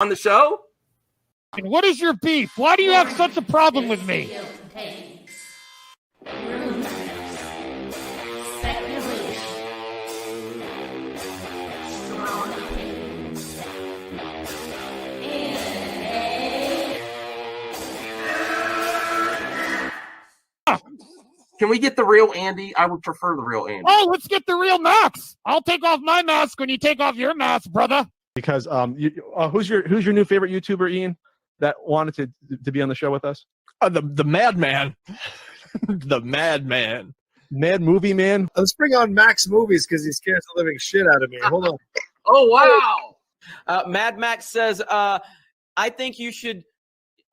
on the show. And what is your beef? Why do you have such a problem with me? Can we get the real Andy? I would prefer the real Andy. Oh, let's get the real Max. I'll take off my mask when you take off your mask, brother. Because who's your new favorite YouTuber, Ian, that wanted to be on the show with us? The Madman. The Madman. Mad Movie Man. Let's bring on Max Movies because he scares the living shit out of me. Hold on. Oh, wow. Mad Max says, I think you should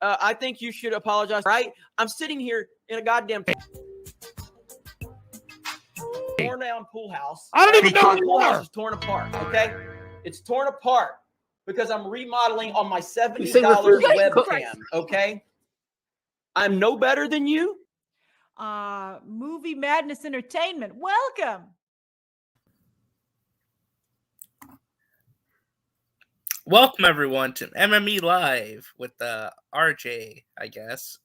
apologize. Right? I'm sitting here in a goddamn torn down pool house. I don't even know the pool house is torn apart. Okay, it's torn apart because I'm remodeling on my $70 webcam. Okay, I'm no better than you. Movie Madness Entertainment. Welcome. Welcome everyone to MME Live with RJ, I guess.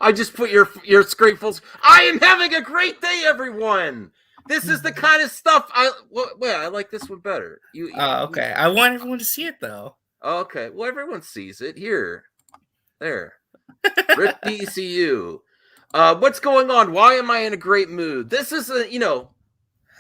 I just put your screen full. I am having a great day, everyone. This is the kind of stuff I like this one better. Okay. I want everyone to see it though. Okay. Well, everyone sees it here. There. Rip DCU. What's going on? Why am I in a great mood? This is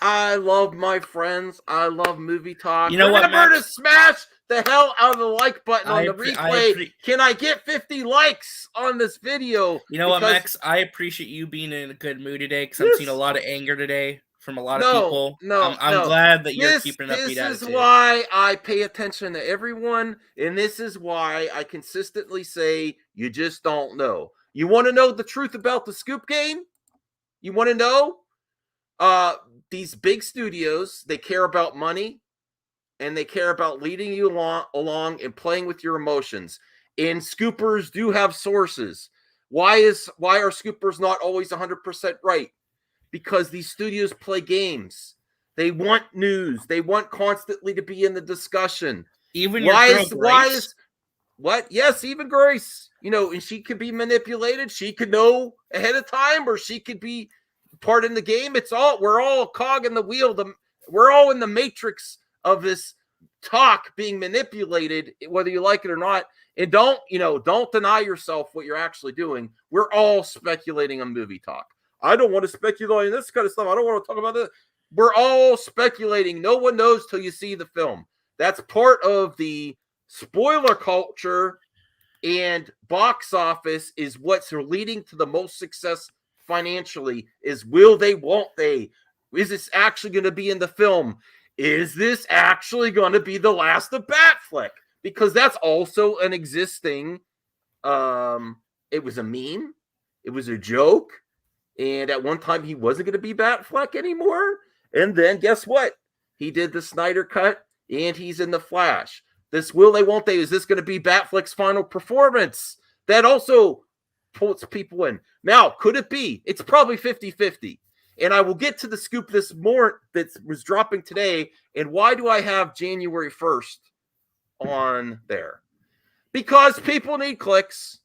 I love my friends. I love movie talk. You know what? Remember to smash the hell out of the like button on the replay. Can I get 50 likes on this video? You know what, Max? I appreciate you being in a good mood today because I'm seeing a lot of anger today from a lot of people. I'm glad that you're keeping an upbeat attitude. This is why I pay attention to everyone, and this is why I consistently say you just don't know. You want to know the truth about the Scoop game? You want to know? These big studios, they care about money and they care about leading you along and playing with your emotions. And scoopers do have sources. Why are scoopers not always 100% right? Because these studios play games. They want news. They want constantly to be in the discussion. Even Grace? Yes, even Grace. And she could be manipulated. She could know ahead of time, or she could be part in the game. We're all a cog in the wheel. We're all in the matrix of this talk being manipulated, whether you like it or not. And don't deny yourself what you're actually doing. We're all speculating on movie talk. I don't want to speculate on this kind of stuff. I don't want to talk about this. We're all speculating. No one knows till you see the film. That's part of the spoiler culture, and box office is what's leading to the most success financially. Is will they, won't they? Is this actually going to be in the film? Is this actually going to be the last of Batfleck? Because that's also an existing, it was a meme. It was a joke. And at one time he wasn't going to be Batfleck anymore. And then guess what? He did the Snyder cut and he's in the Flash. This will they, won't they? Is this going to be Batfleck's final performance? That also puts people in. Now, could it be? It's probably 50-50. And I will get to the scoop this morning that was dropping today. And why do I have January 1st on there? Because people need clicks.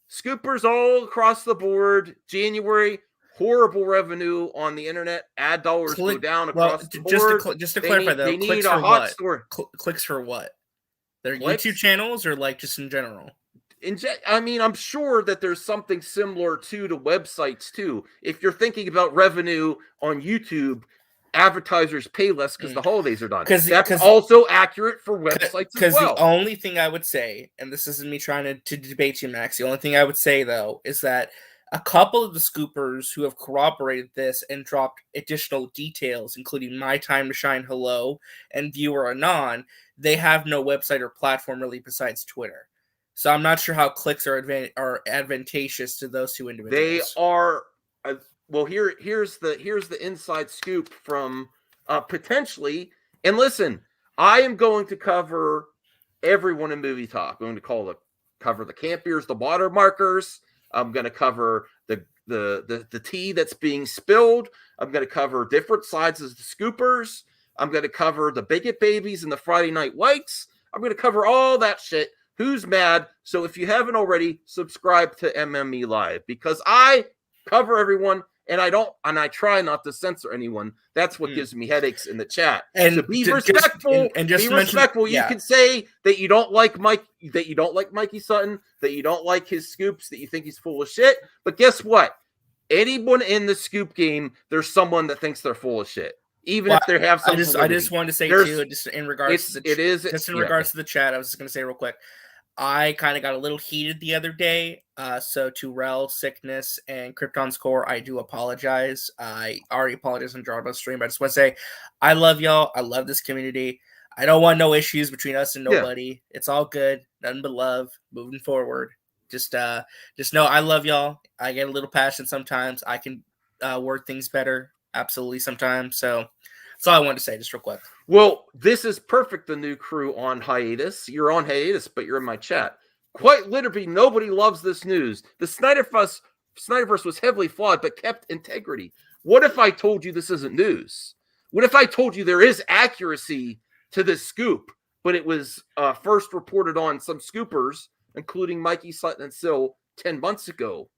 Scoopers all across the board. January, horrible revenue on the internet. Ad dollars go down across the board. Just to clarify, though, they need a hot store. Clicks for what? Their YouTube channels or like just in general? I'm sure that there's something similar to websites too. If you're thinking about revenue on YouTube, advertisers pay less because the holidays are done. That's also accurate for websites as well. Because the only thing I would say, and this isn't me trying to debate you, Max, the only thing I would say, though, is that a couple of the scoopers who have corroborated this and dropped additional details, including My Time to Shine Hello and Viewer Anon, they have no website or platform really besides Twitter. So I'm not sure how clicks are advantageous to those two individuals. They are well. Here's the inside scoop from potentially. And listen, I am going to cover everyone in movie talk. I'm going to cover the campiers, the watermarkers. I'm going to cover the tea that's being spilled. I'm going to cover different sides of the scoopers. I'm going to cover the bigot babies and the Friday Night Whites. I'm going to cover all that shit. Who's mad? So if you haven't already, subscribe to MME Live because I cover everyone and I try not to censor anyone. That's what gives me headaches in the chat. And so be respectful. Be respectful. You can say that you don't like Mikey Sutton, that you don't like his scoops, that you think he's full of shit. But guess what? Anyone in the scoop game, there's someone that thinks they're full of shit. Even if they have some. I just wanted to say too, just in regards to regards to the chat, I was just going to say real quick. I kind of got a little heated the other day. So to Rel, Sickness, and Krypton's Core, I do apologize. I already apologized on Jarbo's stream, but I just want to say I love y'all. I love this community. I don't want no issues between us and nobody. Yeah. It's all good. Nothing but love. Moving forward. Just know I love y'all. I get a little passionate sometimes. I can word things better. Absolutely sometimes. So that's all I wanted to say, just real quick. Well, this is perfect. The new crew on hiatus. You're on hiatus, but you're in my chat. Quite literally, nobody loves this news. The Snyderverse was heavily flawed, but kept integrity. What if I told you this isn't news? What if I told you there is accuracy to this scoop, but it was first reported on some scoopers, including Mikey Sutton and Sil, 10 months ago,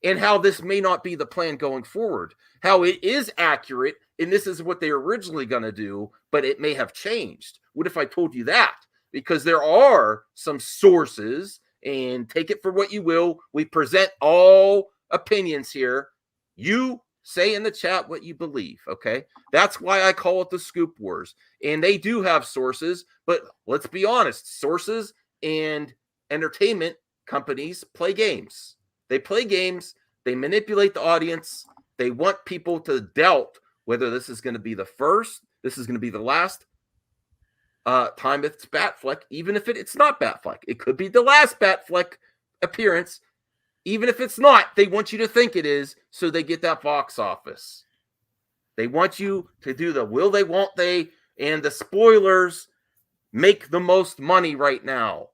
and how this may not be the plan going forward, how it is accurate, and this is what they were originally going to do, but it may have changed. What if I told you that? Because there are some sources, and take it for what you will. We present all opinions here. You say in the chat what you believe, okay? That's why I call it the Scoop Wars. And they do have sources, but let's be honest, sources and entertainment companies play games. They play games. They manipulate the audience. They want people to doubt whether this is going to be the first, this is going to be the last time it's Batfleck, even if it's not Batfleck. It could be the last Batfleck appearance. Even if it's not, they want you to think it is, so they get that box office. They want you to do the will they, won't they, and the spoilers make the most money right now.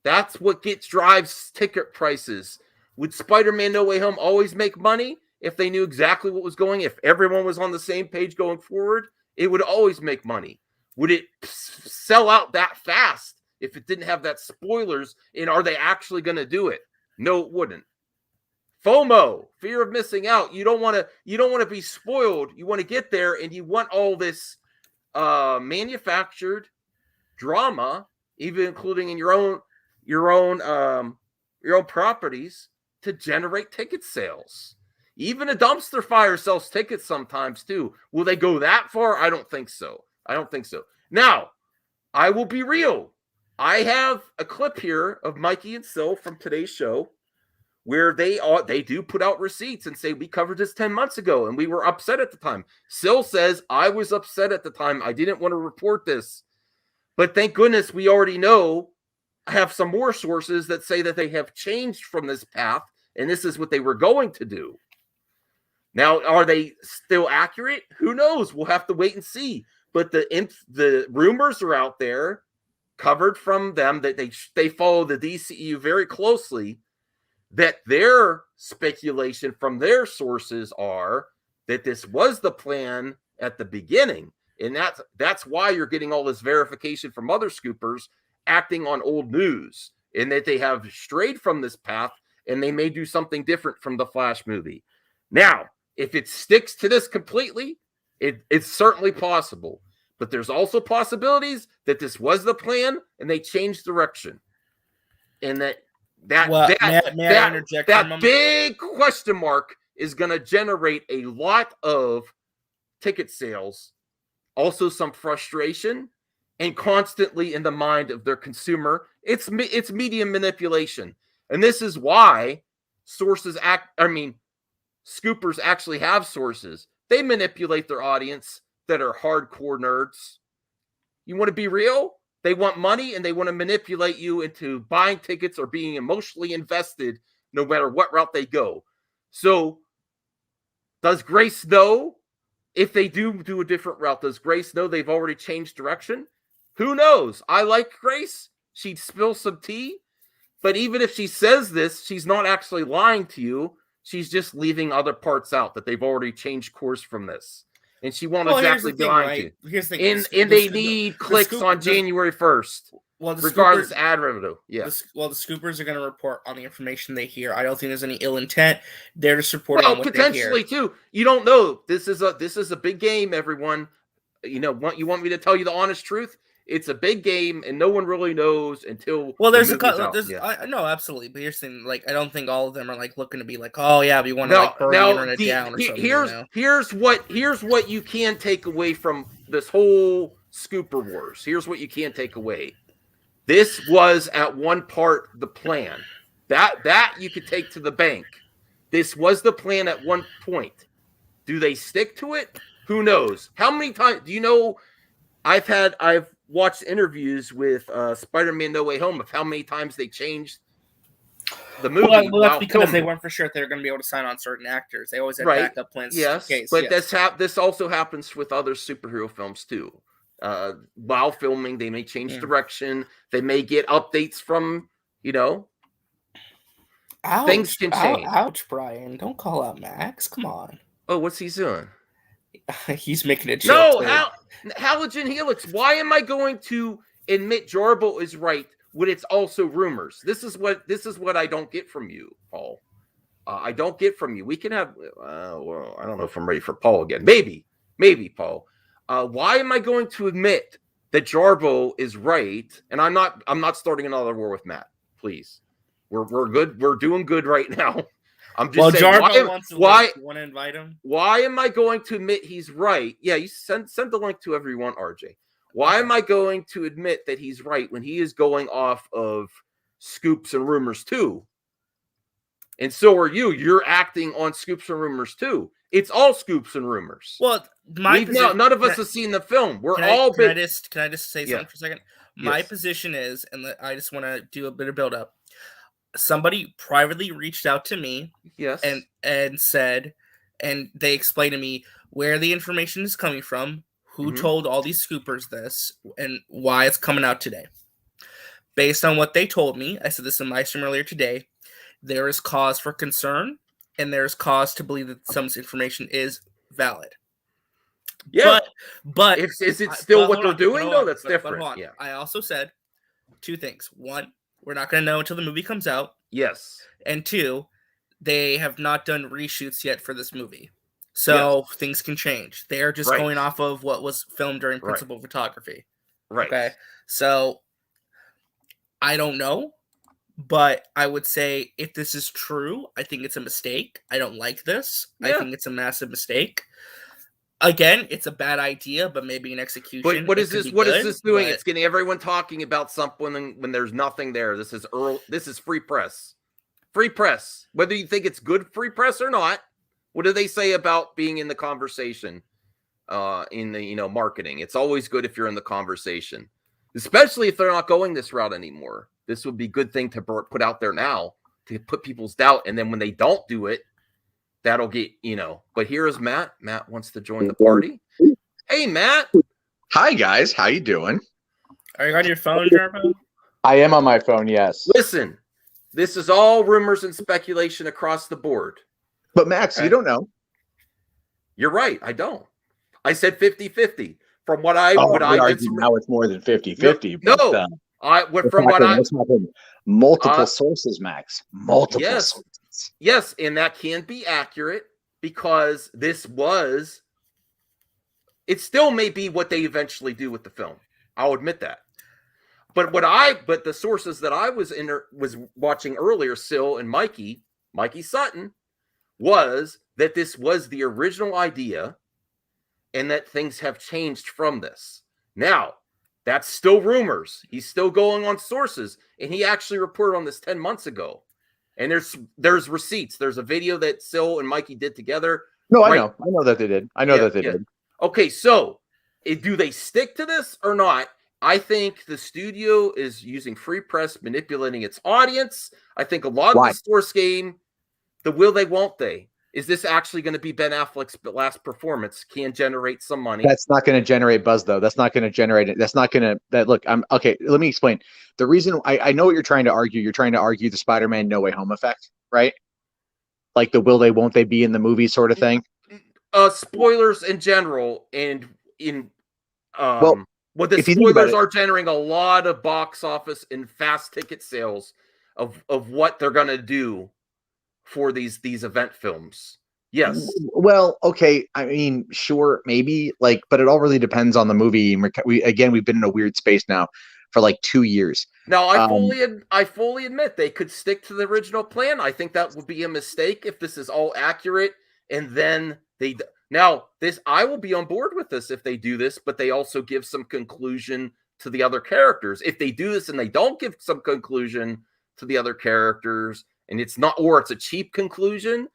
That's what drives ticket prices. Would Spider-Man No Way Home always make money if they knew exactly what was going? If everyone was on the same page going forward, it would always make money. Would it sell out that fast if it didn't have that spoilers? And are they actually going to do it? No, it wouldn't. FOMO, fear of missing out. You don't want to be spoiled. You want to get there, and you want all this manufactured drama, even including in your own properties, to generate ticket sales. Even a dumpster fire sells tickets sometimes too. Will they go that far? I don't think so. Now, I will be real. I have a clip here of Mikey and Sil from today's show where they do put out receipts and say, we covered this 10 months ago and we were upset at the time. Sil says, I was upset at the time. I didn't want to report this. But thank goodness we already know. I have some more sources that say that they have changed from this path and this is what they were going to do. Now, are they still accurate? Who knows? We'll have to wait and see. But the rumors are out there, covered from them, that they follow the DCEU very closely, that their speculation from their sources are that this was the plan at the beginning. And that's why you're getting all this verification from other scoopers acting on old news, and that they have strayed from this path and they may do something different from the Flash movie. Now, if it sticks to this completely, it's certainly possible. But there's also possibilities that this was the plan and they changed direction. And that big question mark is going to generate a lot of ticket sales, also some frustration, and constantly in the mind of their consumer. It's media manipulation. And this is why scoopers actually have sources. They manipulate their audience that are hardcore nerds. You want to be real? They want money and they want to manipulate you into buying tickets or being emotionally invested no matter what route they go. So does Grace know if they do a different route? Does Grace know they've already changed direction? Who knows? I like Grace. She'd spill some tea. But even if she says this, she's not actually lying to you. She's just leaving other parts out that they've already changed course from this. And she won't exactly be lying to you. Here's the thing, and they need clicks on January 1st. Well, the regardless scoopers, ad revenue. Yeah. the scoopers are going to report on the information they hear. I don't think there's any ill intent. They're just reporting on what they hear. Potentially too. You don't know. This is a big game, everyone. You want me to tell you the honest truth? It's a big game, and no one really knows until. Well, there's no, absolutely. But here's the thing: like, I don't think all of them are like looking to be like, oh yeah, we want to like burn the internet down or something. Here's what you can take away from this whole Scooper Wars. Here's what you can take away. This was at one part the plan. That you could take to the bank. This was the plan at one point. Do they stick to it? Who knows? How many times do you know? I've watched interviews with Spider-Man No Way Home of how many times they changed the movie. Well, that's because they weren't for sure if they were going to be able to sign on certain actors. They always had backup plans. Yes, but this also happens with other superhero films too. While filming, they may change direction. They may get updates from Ouch, things can change. Ouch, Brian! Don't call out Max. Come on. Oh, what's he doing? He's making a joke. No, Halogen Helix. Why am I going to admit Jarbo is right when it's also rumors? This is what I don't get from you, Paul. I don't get from you. We can have. Well, I don't know if I'm ready for Paul again. Maybe, Paul. Why am I going to admit that Jarbo is right? And I'm not starting another war with Matt. Please, we're good. We're doing good right now. I'm just saying. Why want to invite him? Why am I going to admit he's right? Yeah, you send the link to everyone, RJ. Why am I going to admit that he's right when he is going off of scoops and rumors too? And so are you. You're acting on scoops and rumors too. It's all scoops and rumors. Well, none of us have seen the film. Can I just say something for a second? My position is, and I just want to do a bit of build up. Somebody privately reached out to me, and said, and they explained to me where the information is coming from, who told all these scoopers this, and why it's coming out today. Based on what they told me, I said this in my stream earlier today, there is cause for concern, and there's cause to believe that some information is valid. Yeah, but is it still what they're doing? No, that's different. Yeah, I also said two things. One, we're not going to know until the movie comes out. Yes. And two, they have not done reshoots yet for this movie. So things can change. They are just going off of what was filmed during principal photography. Right. Okay. So I don't know, but I would say if this is true, I think it's a mistake. I don't like this. I think it's a massive mistake. Again, it's a bad idea, but maybe an execution. But what is this doing? It's getting everyone talking about something when there's nothing there. This is free press. Free press. Whether you think it's good free press or not, what do they say about being in the conversation? In the marketing, it's always good if you're in the conversation, especially if they're not going this route anymore. This would be a good thing to put out there now to put people's doubt, and then when they don't do it, that'll get, but here is Matt. Matt wants to join the party. Hey, Matt. Hi, guys. How you doing? Are you on your phone, Jarbo? I am on my phone, yes. Listen, this is all rumors and speculation across the board. But, Max, you don't know. You're right. I don't. I said 50-50. From what I now it's more than 50-50. Multiple sources, Max. Multiple sources. Yes, and that can be accurate because it still may be what they eventually do with the film. I'll admit that. But the sources that I was watching earlier, Sil and Mikey Sutton, was that this was the original idea and that things have changed from this. Now, that's still rumors. He's still going on sources, and he actually reported on this 10 months ago. And there's receipts. There's a video that Sil and Mikey did together. No, I know that they did. I know that they did. Okay, so do they stick to this or not? I think the studio is using free press, manipulating its audience. I think a lot of the source game, the will they, won't they? Is this actually going to be Ben Affleck's last performance? Can generate some money. That's not going to generate buzz, though. That's not going to generate it. That's not going to. Look, okay. Let me explain. The reason I know what you're trying to argue. You're trying to argue the Spider-Man No Way Home effect, right? Like the will they, won't they be in the movie sort of thing. Spoilers in general, and in Well, the if you think about spoilers it, are generating a lot of box office and fast ticket sales of what they're gonna do for these event films. Yes. well, okay. I mean, sure, maybe, like, but it all really depends on the movie. And we've been in a weird space now for like 2 years. Now, I fully admit they could stick to the original plan. I think that would be a mistake if this is all accurate, and then I will be on board with this if they do this, but they also give some conclusion to the other characters. If they do this and they don't give some conclusion to the other characters, and it's a cheap conclusion,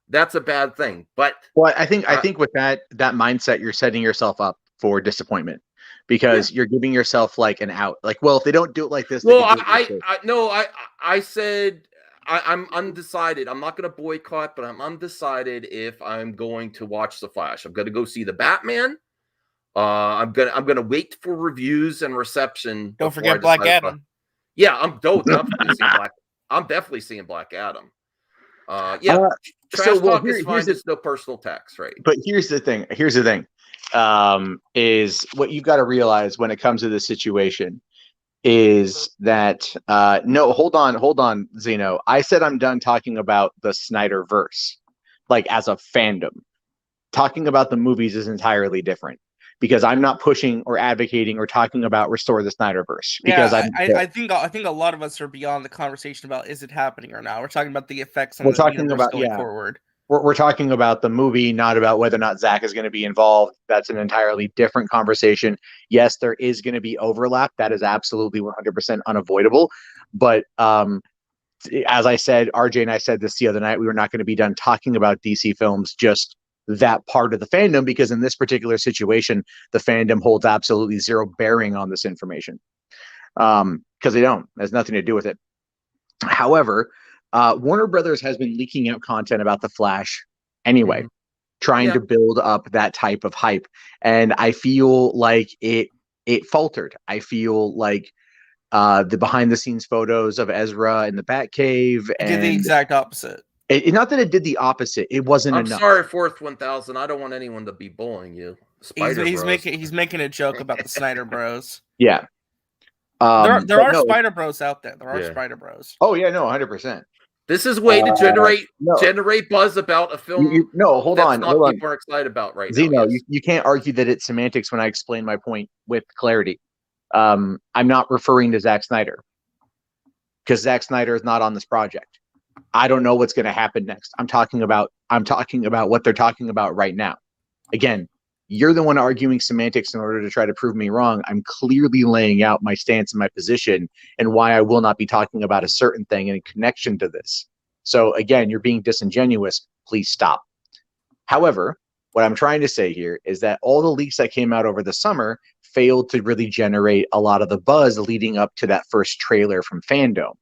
that's a bad thing. But I think with that mindset, you're setting yourself up for disappointment, because you're giving yourself like an out. Like, well, if they don't do it like this, well, I said I'm undecided. I'm not going to boycott, but I'm undecided if I'm going to watch The Flash. I'm going to go see the Batman. I'm gonna wait for reviews and reception. Don't forget Black Adam. Yeah, I'm definitely seeing Black Adam. Trash talk is fine. It's no personal attacks, right? But here's the thing. Is what you've got to realize when it comes to this situation is that no, hold on, Zeno. I said I'm done talking about the Snyderverse, like as a fandom. Talking about the movies is entirely different, because I'm not pushing or advocating or talking about restore the Snyderverse. Because I think a lot of us are beyond the conversation about is it happening or not. We're talking about the effects on we're the talking universe about going forward. We're talking about the movie, not about whether or not Zach is going to be involved. That's an entirely different conversation. Yes, there is going to be overlap. That is absolutely 100% unavoidable. But as I said, RJ and I said this the other night, we were not going to be done talking about DC films, just that part of the fandom, because in this particular situation, the fandom holds absolutely zero bearing on this information. Because they don't. It has nothing to do with it. However, Warner Brothers has been leaking out content about the Flash anyway, trying to build up that type of hype. And I feel like it faltered. I feel like the behind the scenes photos of Ezra in the Batcave did the exact opposite. Not that it did the opposite. It wasn't enough. I'm sorry, Fourth 1000. I don't want anyone to be bullying you. He's making a joke about the Snyder Bros. Yeah. There are Spider Bros out there. There are Spider Bros. Oh yeah, no, 100%. This is a way to generate buzz about a film. Hold on. People are excited about right Zeno, now. Yes. You can't argue that it's semantics when I explain my point with clarity. I'm not referring to Zack Snyder, because Zack Snyder is not on this project. I don't know what's going to happen next. I'm talking about what they're talking about right now. Again, you're the one arguing semantics in order to try to prove me wrong. I'm clearly laying out my stance and my position and why I will not be talking about a certain thing in connection to this. So again, you're being disingenuous. Please stop. However, what I'm trying to say here is that all the leaks that came out over the summer failed to really generate a lot of the buzz leading up to that first trailer from Fandom.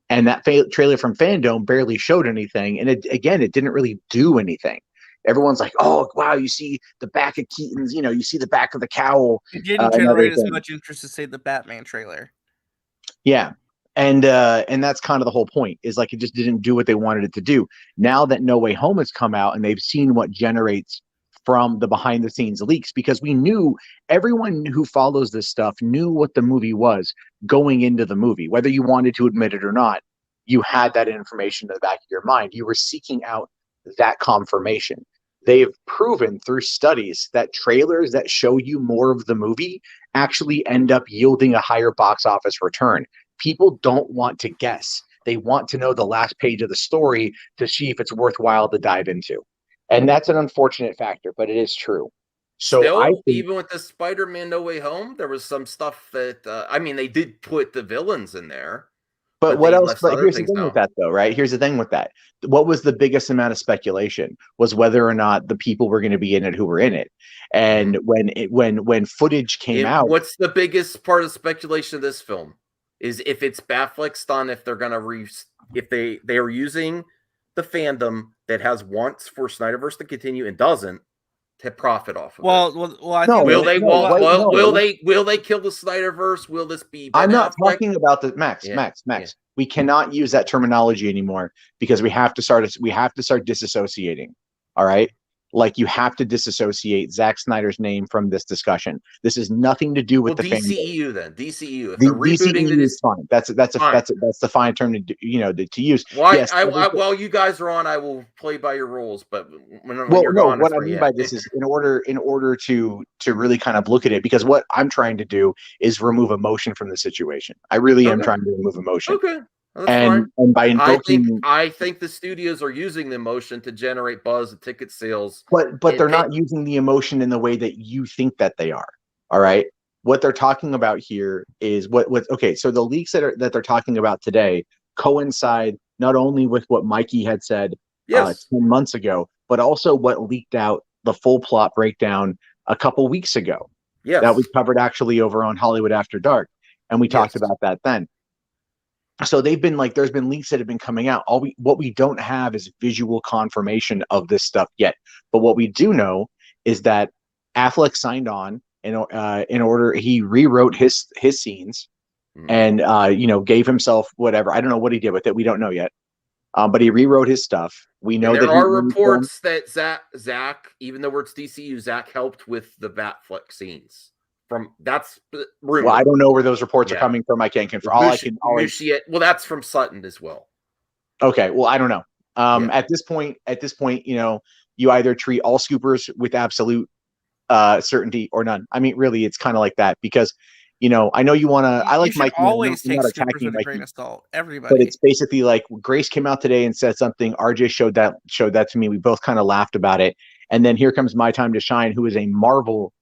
And that trailer from Fandom barely showed anything. And it didn't really do anything. Everyone's like, oh, wow, you see the back of Keaton's, you see the back of the cowl. It didn't generate as much interest as, say, the Batman trailer. Yeah. And that's kind of the whole point, is like it just didn't do what they wanted it to do. Now that No Way Home has come out and they've seen what generates from the behind the scenes leaks, because we knew, everyone who follows this stuff knew what the movie was going into the movie, whether you wanted to admit it or not. You had that information in the back of your mind. You were seeking out that confirmation. They've proven through studies that trailers that show you more of the movie actually end up yielding a higher box office return. People don't want to guess. They want to know the last page of the story to see if it's worthwhile to dive into. And that's an unfortunate factor, but it is true. So still, even with the Spider-Man No Way Home, there was some stuff that, they did put the villains in there. But what else? But here's the thing with that, though, right? Here's the thing with that. What was the biggest amount of speculation was whether or not the people were going to be in it who were in it. And when footage came out, what's the biggest part of speculation of this film is if it's Batfleck stunt, if they're going to if they are using the fandom that has wants for Snyderverse to continue and doesn't to profit off of it. I think will they kill the Snyderverse? Will this be? I'm not talking about the Max. We cannot use that terminology anymore because we have to start disassociating. All right, like you have to disassociate Zack Snyder's name from this discussion. This has nothing to do with the fan base. DCEU then. DCEU. If The they're rebooting DCEU is fine. That's the fine term to to use. Well, Yes, while you guys are on, I will play by your rules. But when you're no, gone, what I mean by this is in order to really kind of look at it, because what I'm trying to do is remove emotion from the situation. I really am trying to remove emotion. Okay. That's fine. And by invoking, I think the studios are using the emotion to generate buzz and ticket sales. but they're not using the emotion in the way that you think that they are. All right. What they're talking about here is okay. So the leaks that they're talking about today coincide not only with what Mikey had said 10 months ago, but also what leaked out the full plot breakdown a couple weeks ago. Yes. That we covered actually over on Hollywood After Dark, and we talked about that then. So they've been there's been leaks that have been coming out. What we don't have is visual confirmation of this stuff yet. But what we do know is that Affleck signed on in order. He rewrote his scenes and gave himself whatever. I don't know what he did with it. We don't know yet. But he rewrote his stuff. We know there are reports that Zach, even though it's DCU, Zach helped with the Batfleck scenes. That's rumor. Well, I don't know where those reports are coming from. I can't confirm. Well, that's from Sutton as well. Okay. Well, I don't know. At this point, you either treat all scoopers with absolute certainty or none. I mean, really, it's kind of like that because, I know you want to. I like Mikey. Always take not scoopers attacking with a grain Mikey, of salt. Everybody. but it's basically like Grace came out today and said something. RJ showed that to me. We both kind of laughed about it, and then here comes My Time to Shine, who is a Marvel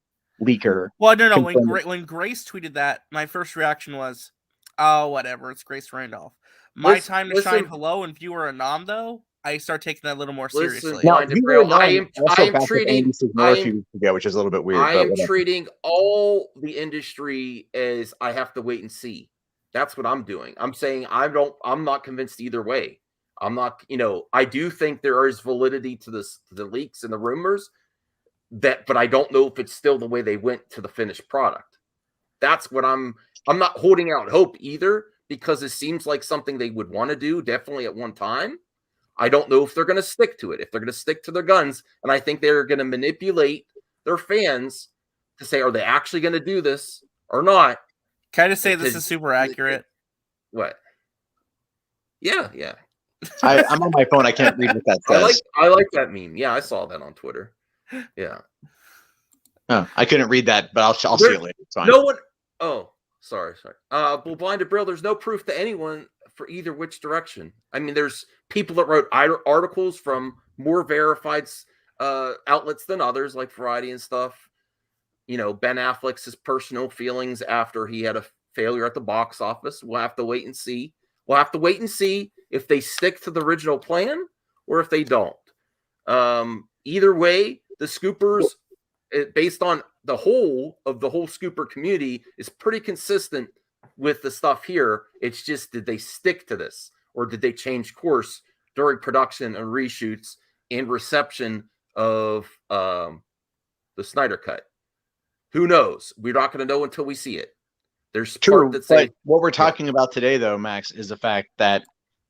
leaker. Well, no. When Grace tweeted that, my first reaction was, "Oh, whatever. It's Grace Randolph." My Time to Shine. Hello, and viewer Anam though. I start taking that a little more seriously. Now, I am treating which is a little bit weird. I am treating all the industry as I have to wait and see. That's what I'm doing. I'm saying I'm not convinced either way. I'm not. I do think there is validity to this, to the leaks and the rumors. But I don't know if it's still the way they went to the finished product. That's what I'm not holding out hope either, because it seems like something they would want to do definitely at one time. I don't know if they're going to stick to it, if they're going to stick to their guns. And I think they're going to manipulate their fans to say, are they actually going to do this or not? Can I just say this is super accurate? What? Yeah. I'm on my phone. I can't read what that says. I like that meme. Yeah, I saw that on Twitter. Yeah. Oh, I couldn't read that, but I'll see it later. It's fine. No one. Oh, sorry. Well, Blinded Brill, there's no proof to anyone for either which direction. I mean, there's people that wrote articles from more verified outlets than others, like Variety and stuff. Ben Affleck's personal feelings after he had a failure at the box office. We'll have to wait and see. We'll have to wait and see if they stick to the original plan or if they don't. Either way, the Scoopers, based on the whole Scooper community, is pretty consistent with the stuff here. It's just, did they stick to this or did they change course during production and reshoots and reception of the Snyder Cut? Who knows? We're not going to know until we see it. There's true, but what we're talking about today, though, Max, is the fact that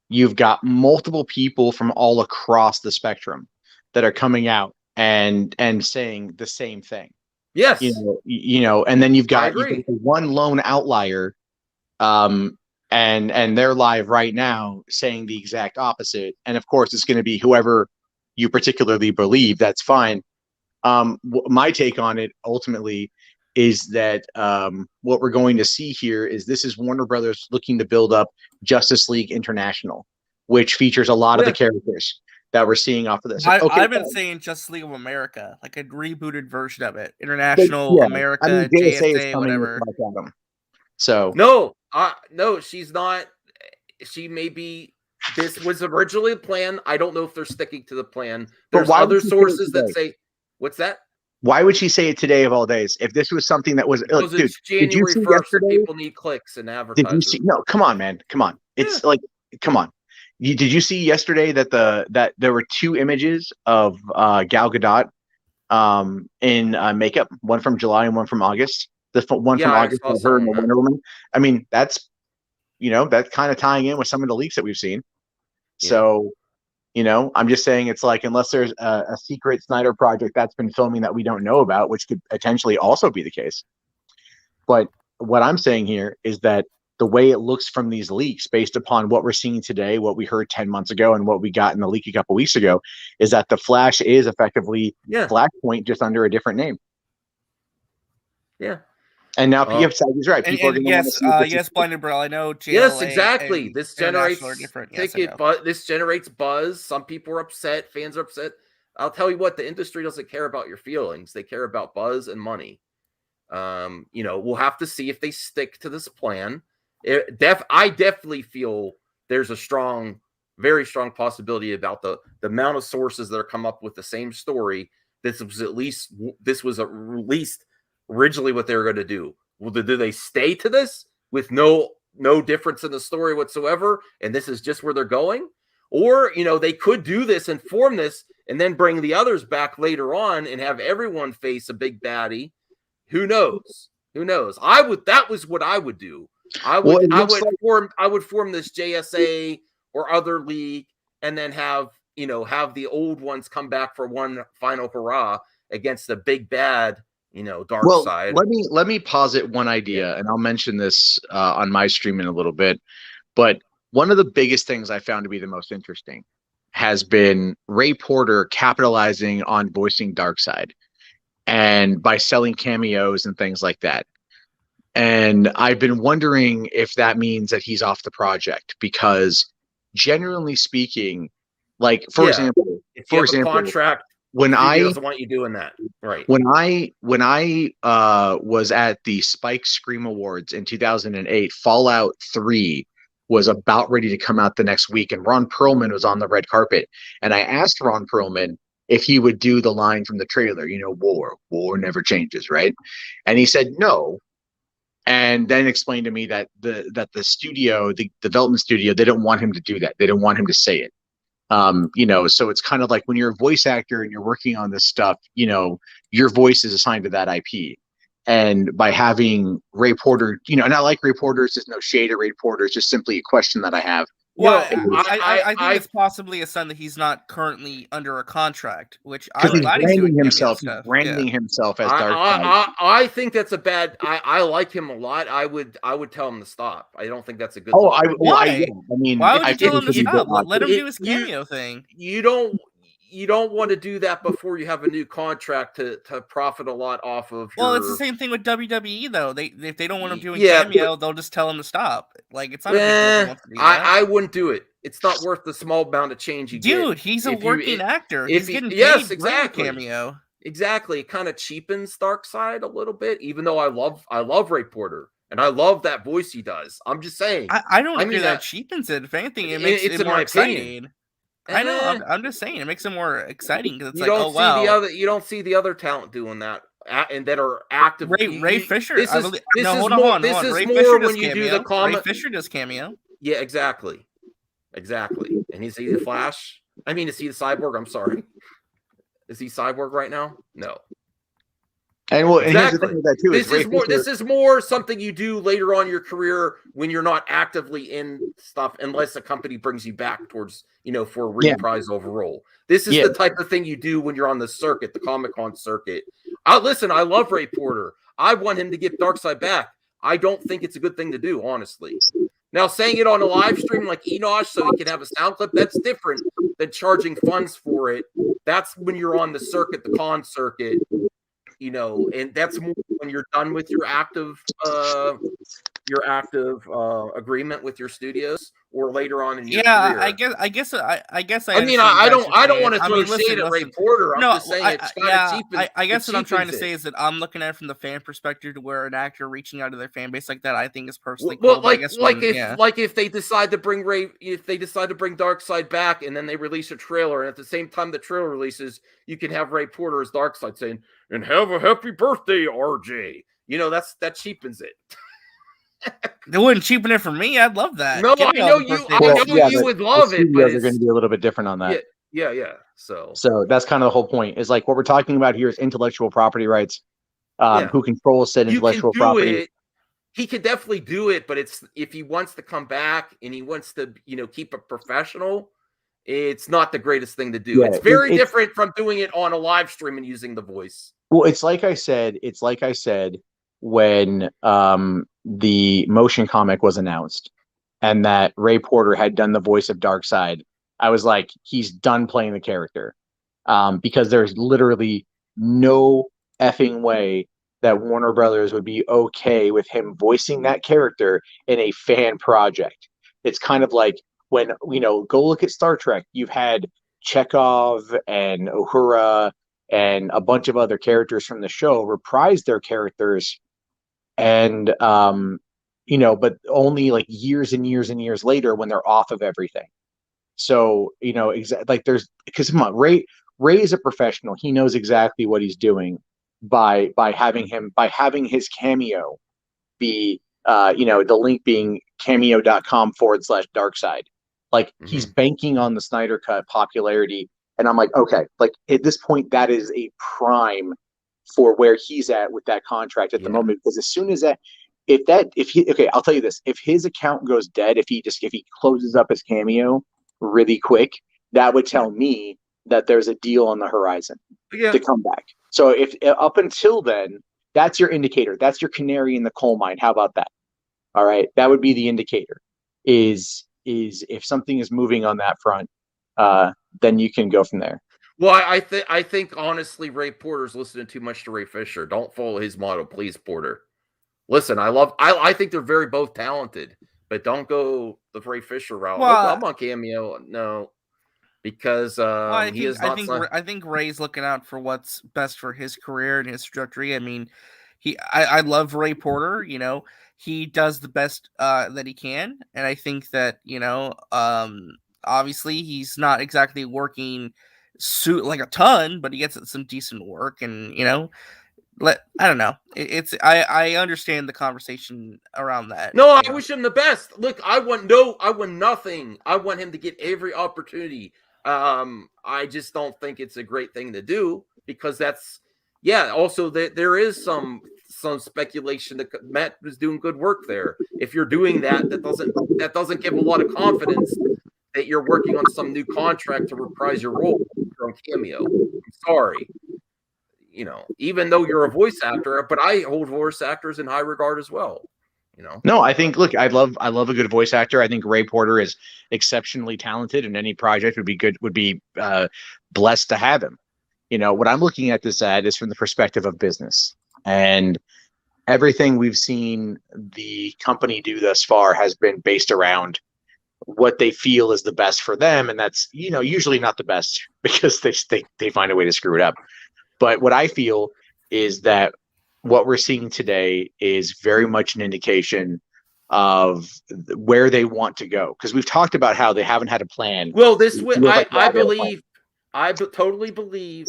you've got multiple people from all across the spectrum that are coming out and saying the same thing. Yes, and then you've got one lone outlier, and they're live right now saying the exact opposite. And of course, it's going to be whoever you particularly believe. That's fine. My take on it ultimately is that what we're going to see here is this is Warner Brothers looking to build up Justice League International, which features a lot of the characters that we're seeing off of this. I've been saying Justice League of America, like a rebooted version of it. International, America, JSA, whatever. So no, she's not. She may be. This was originally a plan. I don't know if they're sticking to the plan. There's other sources that say, "What's that?" Why would she say it today of all days? If this was something that was, because dude, it's January 1st, and people need clicks and advertisers. Did you see? No, come on, man, come on. It's come on. Did you see yesterday that that there were two images of Gal Gadot in makeup, one from July and one from August. The one from August was her and the Wonder Woman. I mean, that's that's kind of tying in with some of the leaks that we've seen. So You know, I'm just saying it's like unless there's a secret Snyder project that's been filming that we don't know about, which could potentially also be the case. But what I'm saying here is that the way it looks from these leaks, based upon what we're seeing today, what we heard 10 months ago, and what we got in the leak a couple weeks ago, is that the Flash is effectively Flashpoint, just under a different name. Yeah. And now he's right. People are and going to yes, yes, Blinded Bro. I know. JLA yes, exactly. This generates different. ticket, but this generates buzz. Some people are upset. Fans are upset. I'll tell you what, the industry doesn't care about your feelings. They care about buzz and money. You know, we'll have to see if they stick to this plan. I definitely feel there's a very strong possibility about the amount of sources that are come up with the same story. This was at least originally what they were going to do. Well, do they stay to this with no difference in the story whatsoever, and this is just where they're going? Or, you know, they could do this and form this and then bring the others back later on and have everyone face a big baddie. Who knows? That was what I would do. I would form this JSA or other league and then have the old ones come back for one final hurrah against the big bad, dark side. Let me posit one idea, and I'll mention this on my stream in a little bit. But one of the biggest things I found to be the most interesting has been Ray Porter capitalizing on voicing Darkseid, and by selling cameos and things like that. And I've been wondering if that means that he's off the project, because generally speaking, like for example, contract. When he doesn't want you doing that, right? When I was at the Spike Scream Awards in 2008, Fallout 3 was about ready to come out the next week, and Ron Perlman was on the red carpet, and I asked Ron Perlman if he would do the line from the trailer, war never changes, right? And he said no, and then explained to me that the studio, the development studio, they don't want him to do that. They don't want him to say it. So it's kind of like when you're a voice actor and you're working on this stuff, your voice is assigned to that IP. And by having Ray Porter, and I like Ray Porter, there's no shade of Ray Porter, it's just simply a question that I have. Well, I think it's possibly a sign that he's not currently under a contract, which I'm glad he's doing himself. He's branding himself as Darkseid. I think that's a bad. I like him a lot. I would tell him to stop. I don't think that's a good. Why? Why would you tell him to stop? Let him do his cameo thing. You don't want to do that before you have a new contract to profit a lot off of. Well, it's the same thing with WWE though. If they don't want him doing cameo, they'll just tell him to stop. Like it's not. I wouldn't do it. It's not worth the small amount of change you get. Dude, he's a working actor. He's getting paid exactly. Cameo. Exactly. It kind of cheapens Darkseid a little bit, even though I love Ray Porter. And I love that voice he does. I'm just saying. I don't think that cheapens it. If anything, it makes it more exciting. Opinion. I know. I'm just saying it makes it more exciting because it's you don't see the other talent doing that, and that are active. Ray Fisher. This is hold more. on. This is Ray more Fisher when you do the comment. Ray Fisher does cameo. Yeah, exactly. And is he the Flash? I mean, is he the Cyborg? I'm sorry. Is he Cyborg right now? No. And well, exactly. And here's the thing with that too. This is more something you do later on in your career when you're not actively in stuff, unless a company brings you back towards, for a reprise overall. This is the type of thing you do when you're on the circuit, the Comic-Con circuit. Listen, I love Ray Porter. I want him to get Darkseid back. I don't think it's a good thing to do, honestly. Now, saying it on a live stream like Enosh so he can have a sound clip, that's different than charging funds for it. That's when you're on the circuit, the con circuit. And that's more when you're done with your active agreement with your studios, or later on in your career. I guess. I don't want to throw shade at Ray Porter. I'm just saying it's kind of cheap. I guess what I'm trying to say is that I'm looking at it from the fan perspective, to where an actor reaching out to their fan base like that, I think is personally cool. If they decide to bring Darkseid back, and then they release a trailer, and at the same time the trailer releases, you can have Ray Porter as Darkseid saying, "And have a happy birthday, RJ." That cheapens it. They wouldn't cheapen it for me. I'd love that. No, I know you would love it, but they're going to be a little bit different on that. Yeah. So that's kind of the whole point. Is like what we're talking about here is intellectual property rights. Who controls said intellectual property? He could definitely do it, but it's if he wants to come back and he wants to, keep it professional, it's not the greatest thing to do. Yeah, it's very it's- different from doing it on a live stream and using the voice. Well, it's like I said when the motion comic was announced and that Ray Porter had done the voice of Darkseid. I was like, he's done playing the character. Because there's literally no effing way that Warner Brothers would be okay with him voicing that character in a fan project. It's kind of like when, go look at Star Trek. You've had Chekhov and Uhura and a bunch of other characters from the show reprise their characters, and but only like years and years and years later when they're off of everything. So like there's, because come on, Ray is a professional. He knows exactly what he's doing by having his cameo be the link being cameo.com/Darkseid. Like he's banking on the Snyder Cut popularity. And I'm like, okay, like at this point, that is a prime for where he's at with that contract at the moment. Because as soon as I'll tell you this, if his account goes dead, if he closes up his cameo really quick, that would tell me that there's a deal on the horizon to come back. So if up until then, that's your indicator. That's your canary in the coal mine. How about that? All right. That would be the indicator is if something is moving on that front, then you can go from there. Well, I think honestly, Ray Porter's listening too much to Ray Fisher. Don't follow his motto, please, Porter. Listen, I think they're both talented, but don't go the Ray Fisher route. Well, I'm on Cameo, no, because I think Ray's looking out for what's best for his career and his trajectory. I mean, I love Ray Porter. He does the best that he can, and I think that obviously he's not exactly working like a ton, but he gets some decent work, and I don't know. I understand the conversation around that. No, I wish him the best. Look, I want nothing. I want him to get every opportunity. I just don't think it's a great thing to do because also there is some speculation that Matt was doing good work there. If you're doing that doesn't give a lot of confidence that you're working on some new contract to reprise your role on Cameo. I'm sorry. Even though you're a voice actor, but I hold voice actors in high regard as well. No, I think, look, I love a good voice actor. I think Ray Porter is exceptionally talented, and any project would be blessed to have him. What I'm looking at this ad is from the perspective of business, and everything we've seen the company do thus far has been based around what they feel is the best for them, and that's usually not the best because they find a way to screw it up. But what I feel is that what we're seeing today is very much an indication of where they want to go, because we've talked about how they haven't had a plan. Well, I totally believe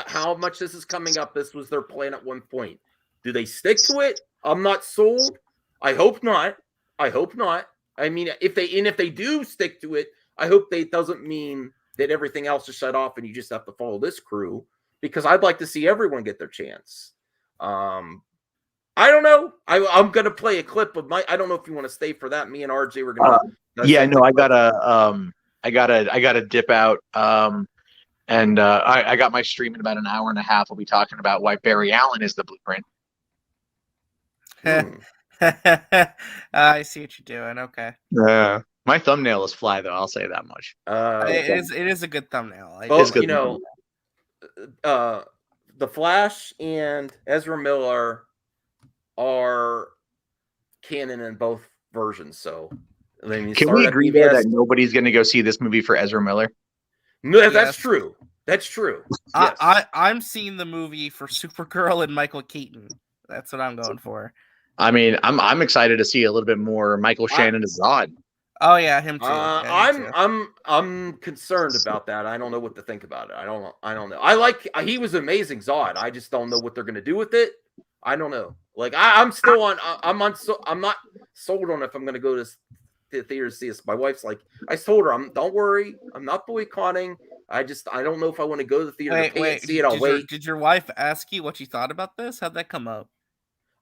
how much this is coming up. This was their plan at one point. Do they stick to it? I'm not sold. I hope not. I mean, if they do stick to it, I hope that doesn't mean that everything else is shut off and you just have to follow this crew, because I'd like to see everyone get their chance. I don't know. I'm gonna play a clip of I don't know if you want to stay for that. Me and RJ were gonna. I gotta dip out. And I got my stream in about an hour and a half. We'll be talking about why Barry Allen is the blueprint. I see what you're doing. Okay. My thumbnail is fly, though. I'll say that much. It is a good thumbnail. The Flash and Ezra Miller are canon in both versions. So, can we agree there that nobody's going to go see this movie for Ezra Miller? No, that's true. That's true. Yes. I'm seeing the movie for Supergirl and Michael Keaton. That's what I'm going for. I mean, I'm excited to see a little bit more Michael Shannon as Zod. Oh yeah, him too. I'm concerned about that. I don't know what to think about it. I don't know. He was amazing Zod. I just don't know what they're gonna do with it. I don't know. Like I'm not sold on if I'm gonna go to the theater to see this. My wife's like, I told her, don't worry, I'm not boycotting. I don't know if I want to go to the theater to see it. I'll wait. Did your wife ask you what you thought about this? How'd that come up?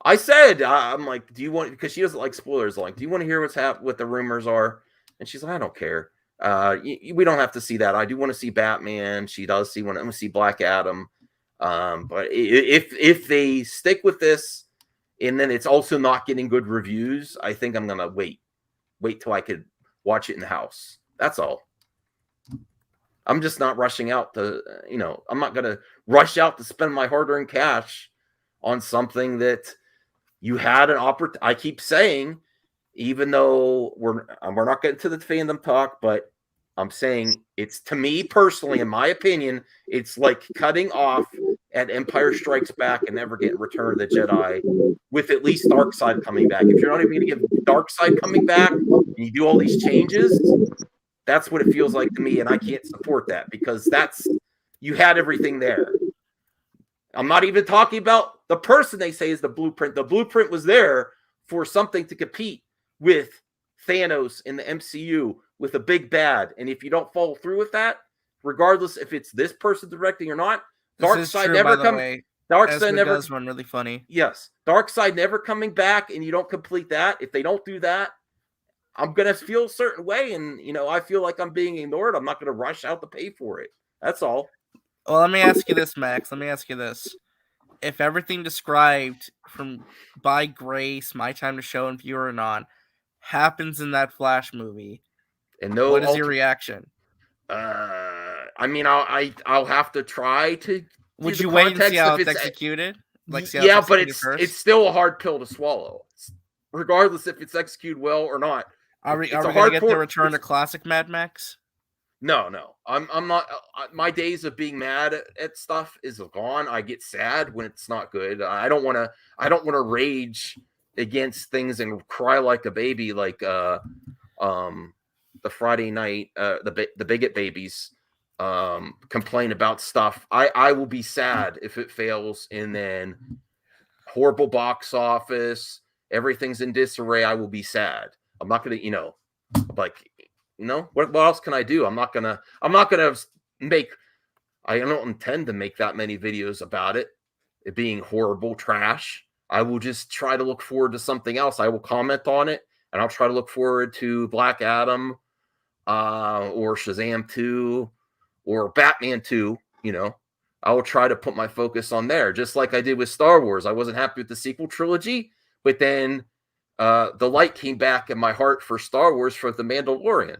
I said, I'm like, do you want, because she doesn't like spoilers, like, do you want to hear what the rumors are? And she's like, I don't care. We don't have to see that. I do want to see Batman. She does want to see Black Adam. But if they stick with this, and then it's also not getting good reviews, I think I'm gonna wait till I could watch it in the house. That's all. I'm just not rushing out to, I'm not gonna rush out to spend my hard-earned cash on something that you had an opportunity. I keep saying, even though we're not getting to the fandom talk, but I'm saying it's, to me personally, in my opinion, it's like cutting off at Empire Strikes Back and never getting Return of the Jedi, with at least Darkseid coming back. If you're not even going to give Darkseid coming back and you do all these changes, that's what it feels like to me, and I can't support that, because you had everything there. I'm not even talking about the person they say is the blueprint. The blueprint was there for something to compete with Thanos in the MCU, with a big bad. And if you don't follow through with that, regardless if it's this person directing or not, Darkseid never comes. Darkseid never does one really funny. Yes, Darkseid never coming back, and you don't complete that. If they don't do that, I'm gonna feel a certain way, and I feel like I'm being ignored. I'm not gonna rush out to pay for it. That's all. Well, let me ask you this, Max. Let me ask you this: if everything described by Grace, My Time to Show, and Viewer and On happens in that Flash movie, and what is your reaction? I mean, I'll have to try to. Would you wait and see how it's executed? Yeah, but it's still a hard pill to swallow, regardless if it's executed well or not. Are we going to get the return to classic Mad Max? No. I'm not. My days of being mad at stuff is gone. I get sad when it's not good. I don't want to rage against things and cry like a baby, like the Friday night the bigot babies complain about stuff. I will be sad if it fails, and then horrible box office, everything's in disarray. I will be sad. I'm not gonna, what else can I do? I'm not gonna make. I don't intend to make that many videos about it being horrible trash. I will just try to look forward to something else. I will comment on it, and I'll try to look forward to Black Adam, or Shazam 2, or Batman 2. I will try to put my focus on there, just like I did with Star Wars. I wasn't happy with the sequel trilogy, but then the light came back in my heart for Star Wars for The Mandalorian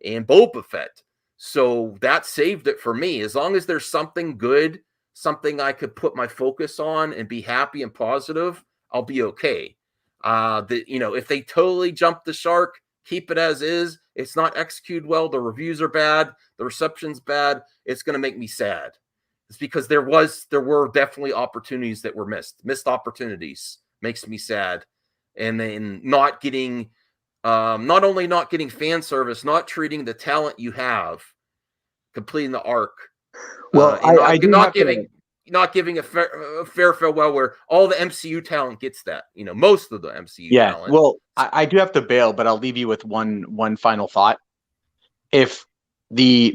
and Boba Fett. So that saved it for me. As long as there's something good, something I could put my focus on and be happy and positive, I'll be okay. If they totally jump the shark, keep it as is, it's not executed well, the reviews are bad, the reception's bad, it's going to make me sad. It's because there were definitely opportunities that were missed opportunities. Makes me sad. And then not only not getting fan service, not treating the talent you have, completing the arc. Well, not giving a fair farewell where all the MCU talent gets that. Most of the MCU talent. Well, I do have to bail, but I'll leave you with one final thought. If the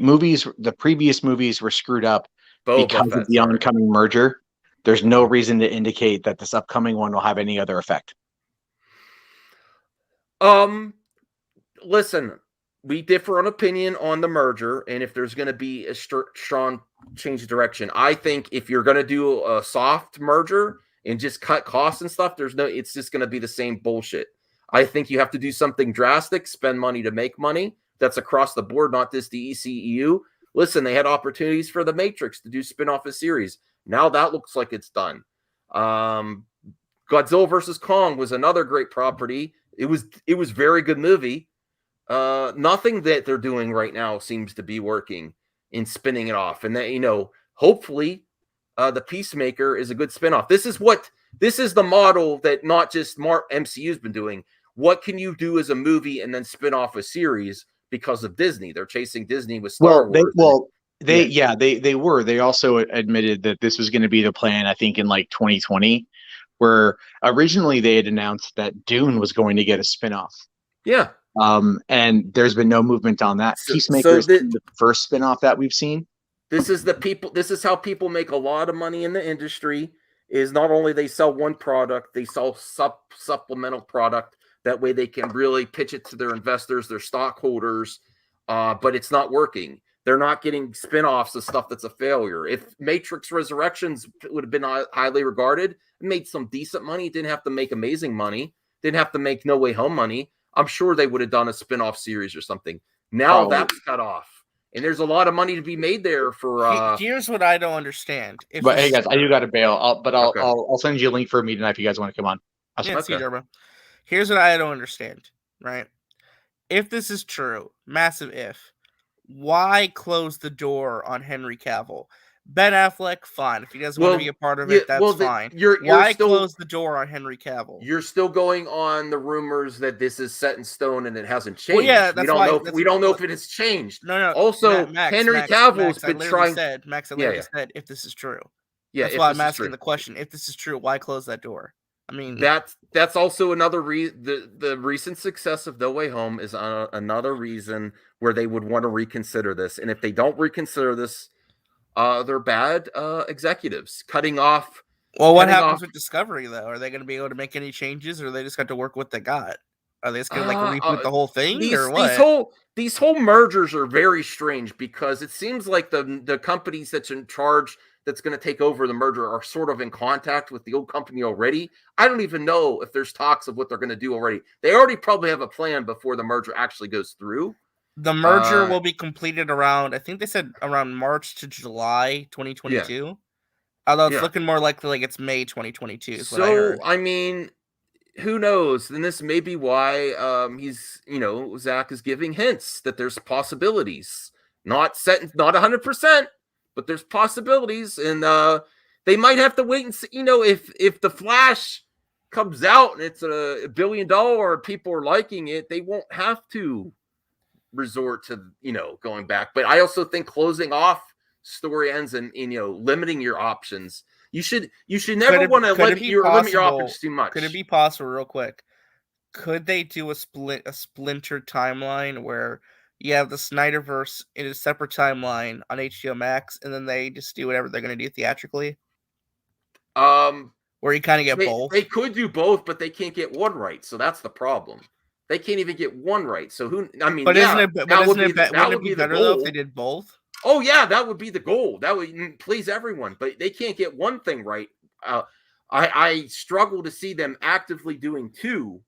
previous movies were screwed up because of the oncoming merger, there's no reason to indicate that this upcoming one will have any other effect. Listen, we differ on opinion on the merger, and if there's going to be a strong change of direction. I think if you're going to do a soft merger and just cut costs and stuff, it's just going to be the same bullshit. I think you have to do something drastic, spend money to make money. That's across the board, not just the ECEU. Listen, they had opportunities for The Matrix to do spin-off a series. Now that looks like it's done. Godzilla vs. Kong was another great property. It was very good movie. Nothing that they're doing right now seems to be working in spinning it off. And that, hopefully the Peacemaker is a good spinoff. This is the model that not just MCU's been doing. What can you do as a movie and then spin off a series because of Disney? They're chasing Disney with Star Wars. They were. They also admitted that this was going to be the plan, I think, in like 2020, where originally they had announced that Dune was going to get a spinoff. Yeah. And there's been no movement on that. Peacemaker is the first spinoff that we've seen. This is how people make a lot of money in the industry, is not only they sell one product, they sell supplemental product. That way they can really pitch it to their investors, their stockholders. but it's not working. They're not getting spin-offs of stuff that's a failure. If Matrix Resurrections would have been highly regarded, it made some decent money, didn't have to make amazing money, didn't have to make No Way Home money, I'm sure they would have done a spin-off series or something. Now that's cut off. And there's a lot of money to be made there for. Here's what I don't understand. But hey, guys, I do got to bail. I'll send you a link for a meeting tonight if you guys want to come on. Here's what I don't understand. Right? If this is true, massive if, why close the door on Henry Cavill? Ben Affleck, fine. If he doesn't want to be a part of it, that's fine. Why close the door on Henry Cavill? You're still going on the rumors that this is set in stone and it hasn't changed. Well, yeah, we don't know if it has changed. No. Also, Henry Cavill's been trying. Max, I literally said if this is true. Yeah, that's why I'm asking the question. If this is true, why close that door? I mean, that's also another reason. The recent success of No Way Home is another reason where they would want to reconsider this. And if they don't reconsider this, they're bad executives cutting off. Well, what happens with Discovery though? Are they going to be able to make any changes, or they just got to work with what they got? Are they just going to reboot the whole thing, or what? These whole mergers are very strange because it seems like the companies that's in charge, that's going to take over the merger, are sort of in contact with the old company already. I don't even know if there's talks of what they're going to do already. They already probably have a plan before the merger actually goes through. The merger will be completed around, I think they said around March to July 2022. Yeah. Although it's looking more likely like it's May 2022. So, I mean, who knows? And this may be why Zach is giving hints that there's possibilities. Not 100%, but there's possibilities. And they might have to wait and see, if The Flash comes out and it's $1 billion or people are liking it, they won't have to resort to going back. But I also think closing off story ends and limiting your options. You should never want to limit your options too much. Could it be possible, real quick? Could they do a splinter timeline where you have the Snyderverse in a separate timeline on HBO Max, and then they just do whatever they're going to do theatrically? Where you kind of get both. They could do both, but they can't get one right. So that's the problem. They can't even get one right. So wouldn't it be better though if they did both? Oh yeah, that would be the goal. That would please everyone. But they can't get one thing right. I struggle to see them actively doing two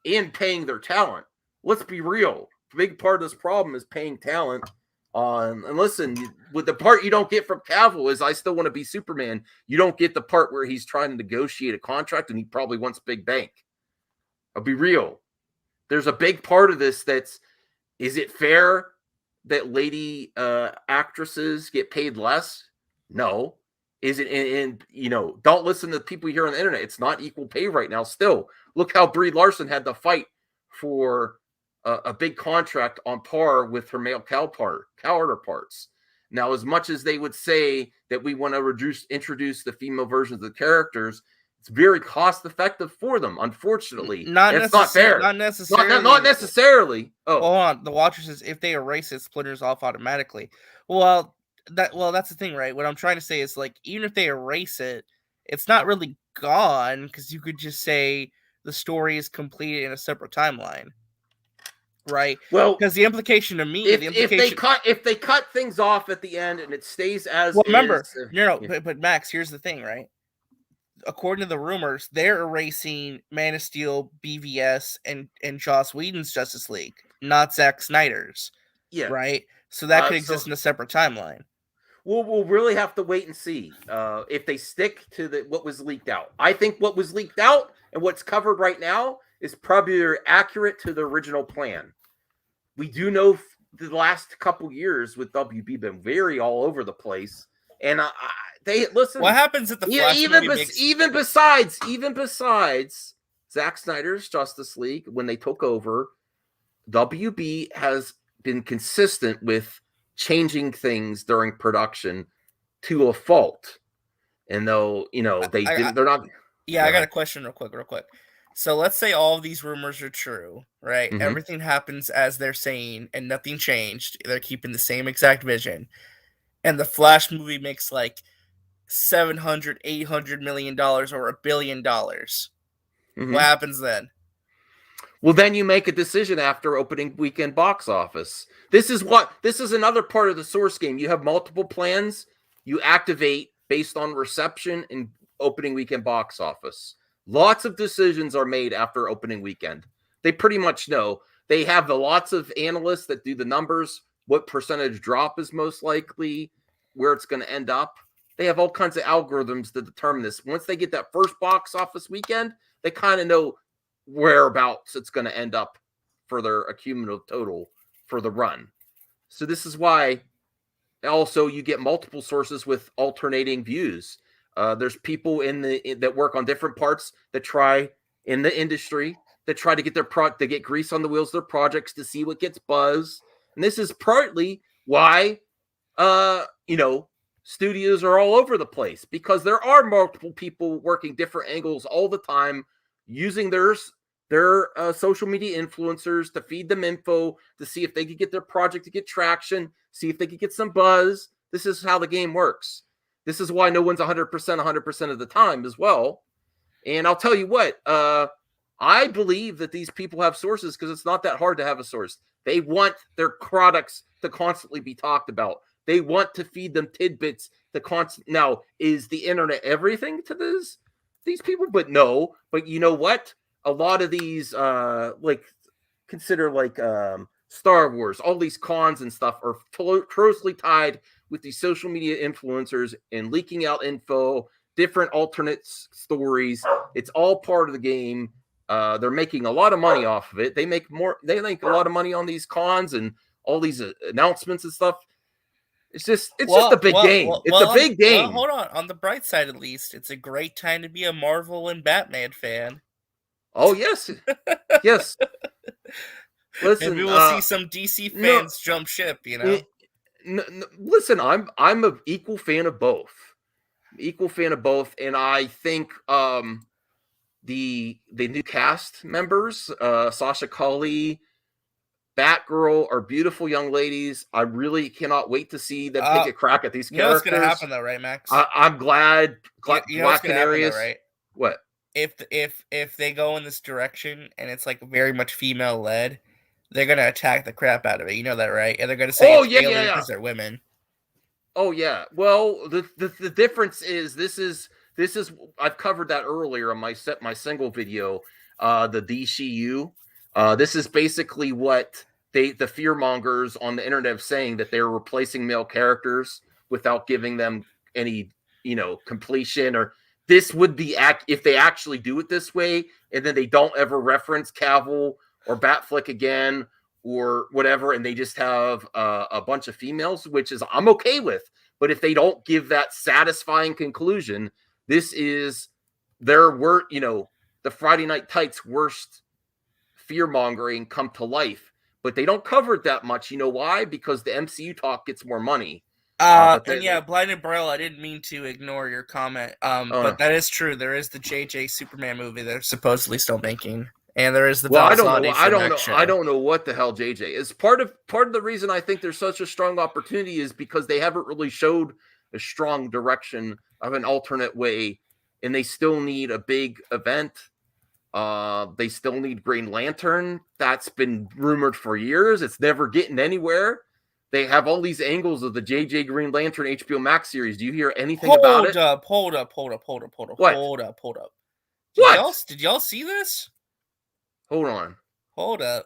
and paying their talent. Let's be real. A big part of this problem is paying talent. And listen, with the part you don't get from Cavill is I still want to be Superman. You don't get the part where he's trying to negotiate a contract and he probably wants big bank. I'll be real. There's a big part of this is it fair that lady actresses get paid less? No. Is it, and don't listen to people here on the internet. It's not equal pay right now. Still, look how Brie Larson had to fight for a big contract on par with her male counterparts. Now, as much as they would say that we want to introduce the female versions of the characters, it's very cost effective for them. Unfortunately, it's not fair. Not necessarily. Not necessarily. Oh, hold on. The Watcher says if they erase it, splinters off automatically. Well, that's the thing, right? What I'm trying to say is, like, even if they erase it, it's not really gone because you could just say the story is completed in a separate timeline, right? Well, because the implication to me, if they cut things off at the end and it stays as well, remember, but Max, here's the thing, right? According to the rumors, they're erasing Man of Steel, BVS, and Joss Whedon's Justice League, not Zack Snyder's. Yeah. Right? So that could exist in a separate timeline. We'll really have to wait and see if they stick to what was leaked out. I think what was leaked out and what's covered right now is probably accurate to the original plan. We do know the last couple years with WB been very all over the place. And they listen. What happens at the Flash even besides Zack Snyder's Justice League when they took over, WB has been consistent with changing things during production to a fault. And though they're not. Yeah, I got a question real quick. So let's say all of these rumors are true, right? Mm-hmm. Everything happens as they're saying, and nothing changed. They're keeping the same exact vision. And the Flash movie makes like $700, $800 million or $1 billion. Mm-hmm. What happens then? Well, then you make a decision after opening weekend box office. This is another part of the source game. You have multiple plans. You activate based on reception and opening weekend box office. Lots of decisions are made after opening weekend. They pretty much know. They have lots of analysts that do the numbers, what percentage drop is most likely, where it's going to end up. They have all kinds of algorithms to determine this. Once they get that first box office weekend, they kind of know whereabouts it's going to end up for their cumulative total for the run. So this is why also you get multiple sources with alternating views. There's people that work on different parts that try in the industry that try to get to get grease on the wheels of their projects to see what gets buzz. And this is partly why studios are all over the place, because there are multiple people working different angles all the time, using their social media influencers to feed them info to see if they could get their project to get traction, see if they could get some buzz. This is how the game works. This is why no one's 100% of the time as well. And I'll tell you what, I believe that these people have sources because it's not that hard to have a source. They want their products to constantly be talked about. They want to feed them tidbits to Now, is the internet everything to these people? But no. But you know what? A lot of these, consider Star Wars, all these cons and stuff are closely tied with these social media influencers and leaking out info, different alternate stories. It's all part of the game. They're making a lot of money off of it. They make a lot of money on these cons and all these announcements and stuff. It's just a big game. It's a big game. Well, hold on. On the bright side, at least, it's a great time to be a Marvel and Batman fan. Oh, yes. Yes. Listen, maybe we'll see some DC fans jump ship, Listen, I'm an equal fan of both. And I think the new cast members, Sasha Calle, Batgirl, are beautiful young ladies. I really cannot wait to see them take a crack at these characters. You know what's going to happen though, right, Max? I'm glad. Black Canarius, right? What? If they go in this direction and it's very much female led, they're gonna attack the crap out of it. You know that, right? And they're gonna say because they're women. Oh yeah. Well, the difference is this is I've covered that earlier on my single video. The DCU. This is basically what the fearmongers on the internet are saying, that they're replacing male characters without giving them any completion. Or this would be if they actually do it this way, and then they don't ever reference Cavill or Batfleck again or whatever, and they just have a bunch of females, which is I'm okay with. But if they don't give that satisfying conclusion, this is their the Friday Night Tights worst fear-mongering come to life. But they don't cover it that much. You know why? Because the MCU talk gets more money. Blinded Braille, I didn't mean to ignore your comment. But that is true. There is the JJ Superman movie they're supposedly still making. And there is the I don't know what the hell JJ is. Part of the reason I think there's such a strong opportunity is because they haven't really showed a strong direction of an alternate way, and they still need a big event. They still need Green Lantern. That's been rumored for years. It's never getting anywhere. They have all these angles of the JJ Green Lantern HBO Max series. Do you hear anything about it? Hold up. What? What? Did y'all see this? Hold on. Hold up.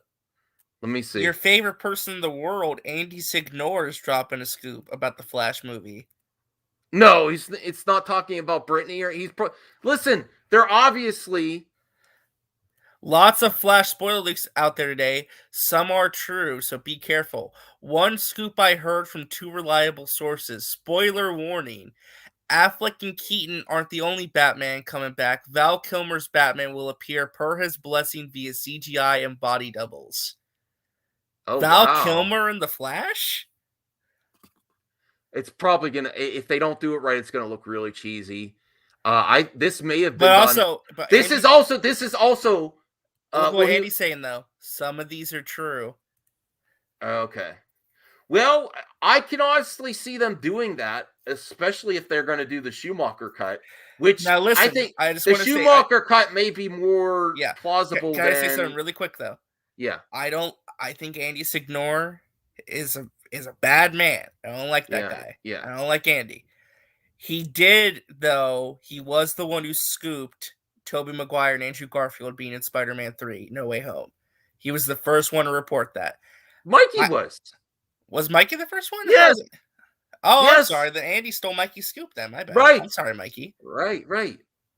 Let me see. Your favorite person in the world, Andy Signore, is dropping a scoop about the Flash movie. No, it's not talking about Brittany. Listen, they're obviously... Lots of Flash spoiler leaks out there today. Some are true, so be careful. One scoop I heard from 2 reliable sources. Spoiler warning. Affleck and Keaton aren't the only Batman coming back. Val Kilmer's Batman will appear per his blessing via CGI and body doubles. Oh, Val Kilmer in the Flash? It's probably gonna, if they don't do it right, it's gonna look really cheesy. This may have been This is also look what Andy's saying though. Some of these are true. Okay. Well, I can honestly see them doing that, especially if they're going to do the Schumacher cut, which Now, listen, I think I just the want to say, Schumacher cut may be more yeah. plausible Can than. I say something really quick though? Yeah. I think Andy Signore is a bad man. I don't like that guy. Yeah. I don't like Andy. He did, though. He was the one who scooped Tobey Maguire and Andrew Garfield being in Spider-Man 3, No Way Home. He was the first one to report that. Mikey was. Was Mikey the first one? Yes. Oh, yes. I'm sorry. Then Andy stole Mikey's scoop then. My bad. Right. I'm sorry, Mikey. Right.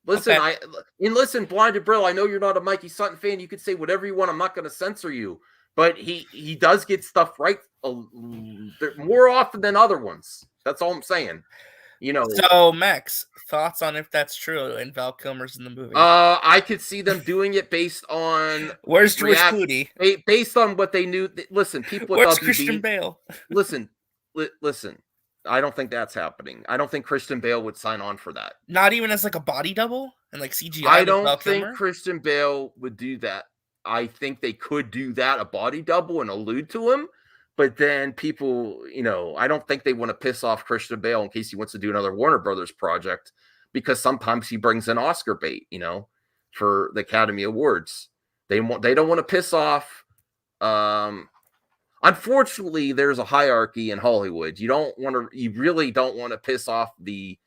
Listen, Okay. listen, Blinded Brill, I know you're not a Mikey Sutton fan. You can say whatever you want. I'm not going to censor you. But he does get stuff right more often than other ones. That's all I'm saying. So, Max, thoughts on if that's true and Val Kilmer's in the movie? I could see them doing it based on Where's George Clooney? Based on what they knew. Listen, people. What's WB, Christian Bale? Listen. I don't think that's happening. I don't think Christian Bale would sign on for that. Not even as like a body double and like CGI. I don't think Christian Bale would do that. I think they could do that, a body double, and allude to him. But then people, I don't think they want to piss off Christian Bale in case he wants to do another Warner Brothers project, because sometimes he brings in Oscar bait, for the Academy Awards. They don't want to piss off. Unfortunately, there's a hierarchy in Hollywood. You really don't want to piss off the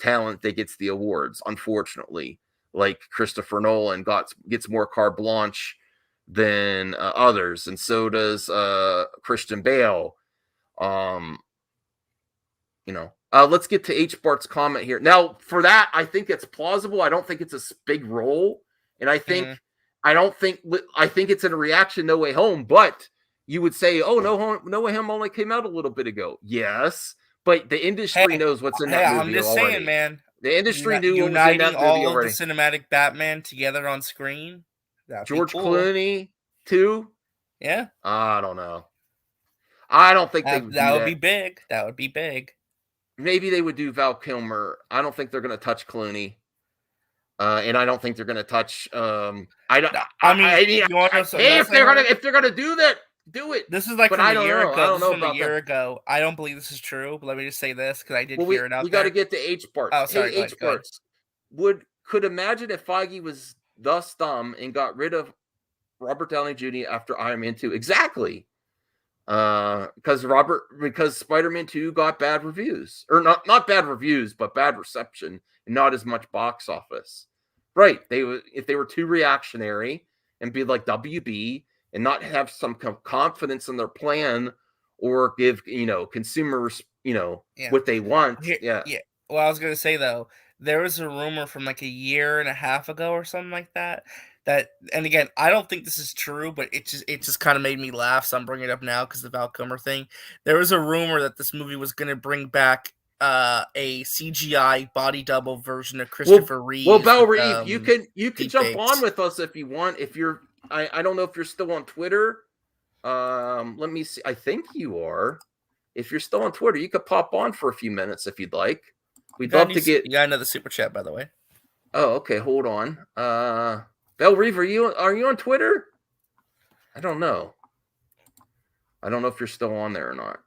talent that gets the awards. Unfortunately, like Christopher Nolan gets more carte blanche than others, and so does Christian Bale. Let's get to H. Bart's comment here. Now, for that, I think it's plausible. I don't think it's a big role, and I think it's in a reaction No Way Home. But you would say, "Oh, No Way Home only came out a little bit ago." Yes, but the industry knows what's in that movie. I'm just already. saying, man. The industry knew what was in uniting that movie all already. of the cinematic Batman together on screen. George Clooney too. Yeah, I don't know. I don't think that would be big. That would be big. Maybe they would do Val Kilmer. I don't think they're going to touch Clooney, and I don't think they're going to touch. If they're gonna do that, do it. This is like but from I a don't year know. ago. I don't know From about a year that. ago. I don't believe this is true. But let me just say this because I did hear it out. We got to get to H parts. Oh, sorry. Hey, H parts. Could imagine if Feige was thus dumb and got rid of Robert Downey Jr. after Iron Man 2. Exactly. Because Spider-Man 2 got bad reviews, or not bad reviews, but bad reception and not as much box office. Right. If they were too reactionary and be like WB and not have some confidence in their plan or give, consumers, what they want. Yeah. Well, I was going to say though, there was a rumor from like a year and a half ago or something like that, and again, I don't think this is true, but it just kind of made me laugh. So I'm bringing it up now because the Val Kilmer thing. There was a rumor that this movie was going to bring back a CGI body double version of Christopher Reeve. Well, Belle Reeve, you can jump on with us if you want. If you're, I don't know if you're still on Twitter. Let me see. I think you are. If you're still on Twitter, you could pop on for a few minutes if you'd like. We'd love to get. You got another super chat, by the way. Oh, okay. Hold on. Belle Reeve, are you on Twitter? I don't know. I don't know if you're still on there or not.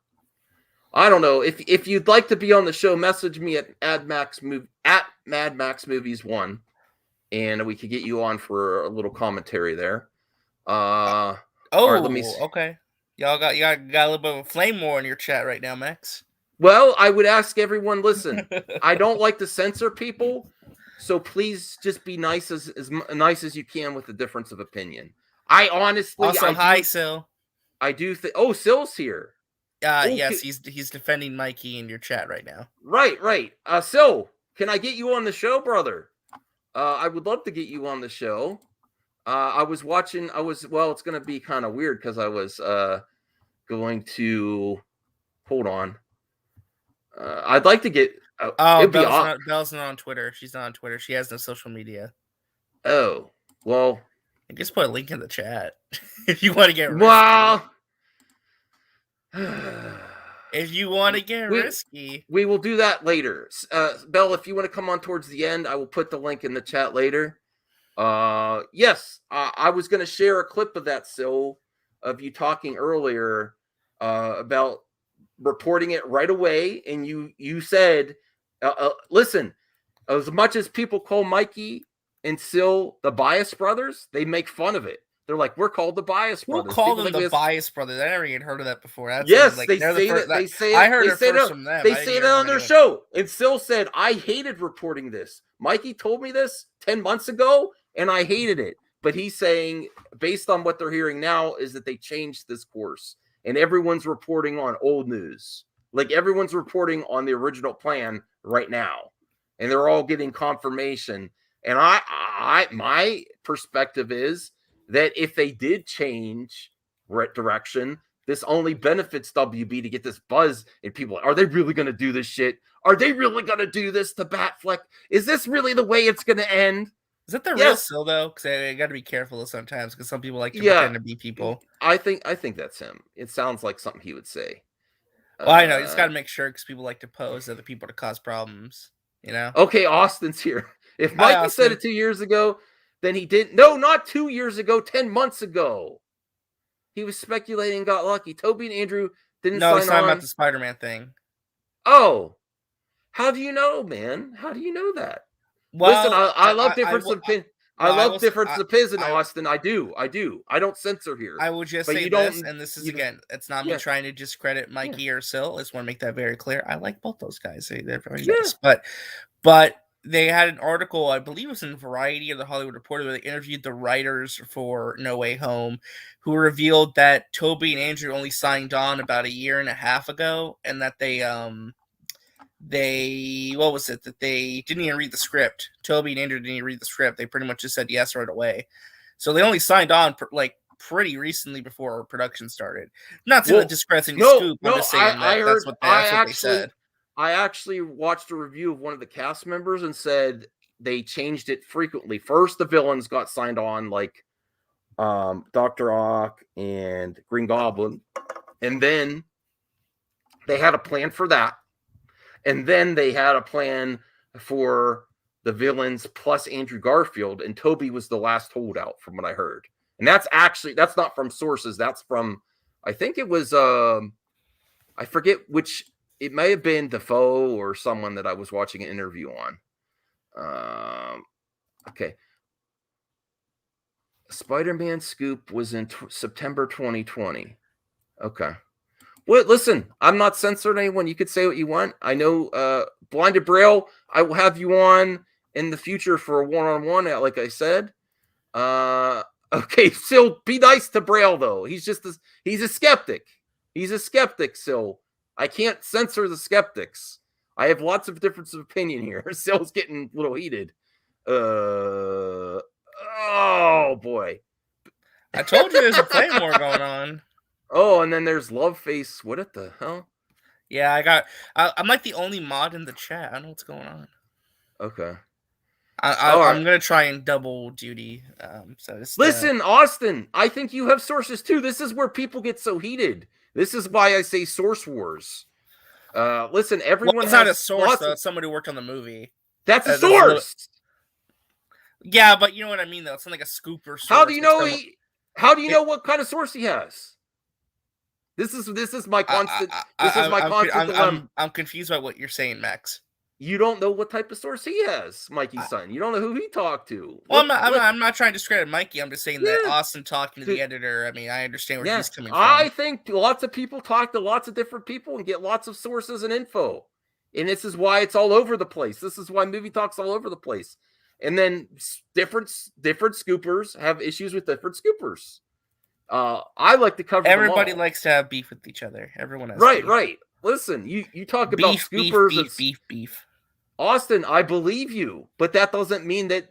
I don't know. If you'd like to be on the show, message me at Mad Max Movies 1, and we could get you on for a little commentary there. Right, let me see. Okay. Y'all got a little bit of a flame war in your chat right now, Max. Well, I would ask everyone, listen, I don't like to censor people, so please just be nice as nice as you can with the difference of opinion. I honestly Also, hi, Sil. I do think Sil's here. Yes, he's defending Mikey in your chat right now. Right. Sil, can I get you on the show, brother? I would love to get you on the show. It's going to be kind of weird because I was going to hold on. I'd like to get. Belle's not on Twitter. She's not on Twitter. She has no social media. Oh, well. I just put a link in the chat if you want to get risky. Well, if you want to get risky. We will do that later. Belle, if you want to come on towards the end, I will put the link in the chat later. Yes, I was going to share a clip of that, Sil, of you talking earlier about reporting it right away, and you said, listen, as much as people call Mikey and Sil the Bias Brothers, they make fun of it. They're like, we're called the Bias Who Brothers. called People them think the we have- Bias Brothers? I never even heard of that before. That's Yes, like, they they're the say first- that. They say it. I heard they it say first that, from them. They I didn't say hear that it on from their anyone. show. And Sil said, I hated reporting this. Mikey told me this 10 months ago, and I hated it. But he's saying, based on what they're hearing now, is that they changed this course, and everyone's reporting on old news. Like everyone's reporting on the original plan right now, and they're all getting confirmation. And my perspective is that if they did change direction, this only benefits WB to get this buzz, and people are they really going to do this shit? Are they really going to do this to Batfleck? Is this really the way it's going to end? Is that the real Yes. Sil though? Because I got to be careful sometimes because some people like to Yeah. pretend to be people. I think that's him. It sounds like something he would say. Well, I know. You just got to make sure because people like to pose other people to cause problems. You know. Okay, Austin's here. If Hi, Mikey said Austin. it 2 years ago, then he didn't. No, not 2 years ago. 10 months ago, he was speculating. And got lucky. Toby and Andrew didn't No, sign he's talking on. about the Spider-Man thing. Oh, how do you know, man? How do you know that? Well, Listen, I love difference of opinion. I well, I love will- difference of opinion, I- Austin. I do. I don't censor here. I will just But say you this, don't- and this is you- again, it's not me Yeah. trying to discredit Mikey or Sil. I just want to make that very clear. I like both those guys; they're very Yeah. nice. But they had an article, I believe it was in Variety or the Hollywood Reporter, where they interviewed the writers for No Way Home, who revealed that Toby and Andrew only signed on about a year and a half ago, and that they what was it, that they didn't even read the script. Toby and Andrew didn't even read the script. They pretty much just said yes right away. So they only signed on pretty recently before production started. Not to discredit any scoop. I'm just saying that's what they said. I actually watched a review of one of the cast members and said they changed it frequently. First, the villains got signed on, like Dr. Ock and Green Goblin, and then they had a plan for that. And then they had a plan for the villains plus Andrew Garfield, and Toby was the last holdout from what I heard. And that's not from sources. That's from, I think it was, I forget which, it may have been Defoe or someone that I was watching an interview on. Okay. Spider-Man scoop was in September 2020. Okay. Well, listen, I'm not censoring anyone. You could say what you want. I know Blinded Braille, I will have you on in the future for a one-on-one, like I said. Okay, still be nice to Braille, though. He's a skeptic. He's a skeptic, so I can't censor the skeptics. I have lots of difference of opinion here. Sil's getting a little heated. Oh, boy. I told you there's a play war going on. Oh, and then there's Love Face. What the hell? Yeah, I'm like the only mod in the chat. I don't know what's going on. Okay. I'm gonna try and double duty. So just, listen, Austin. I think you have sources too. This is where people get so heated. This is why I say source wars. Listen, everyone. It's not a source though. It's somebody who worked on the movie. That's a source. Yeah, but you know what I mean though. It's not like a scoop or source. How do you know How do you know what kind of source he has? This is my constant. Dilemma. I'm confused by what you're saying, Max. You don't know what type of source he has, Mikey Sutton. You don't know who he talked to. Well, I'm not trying to discredit Mikey. I'm just saying that Austin talking to the editor. I mean, I understand where he's coming from. I think lots of people talk to lots of different people and get lots of sources and info. And this is why it's all over the place. This is why movie talk's all over the place. And then different scoopers have issues with different scoopers. I like to cover. Everybody likes to have beef with each other. Everyone has right, beef. right. Listen, you talk about scoopers. Beef. Austin, I believe you, but that doesn't mean that.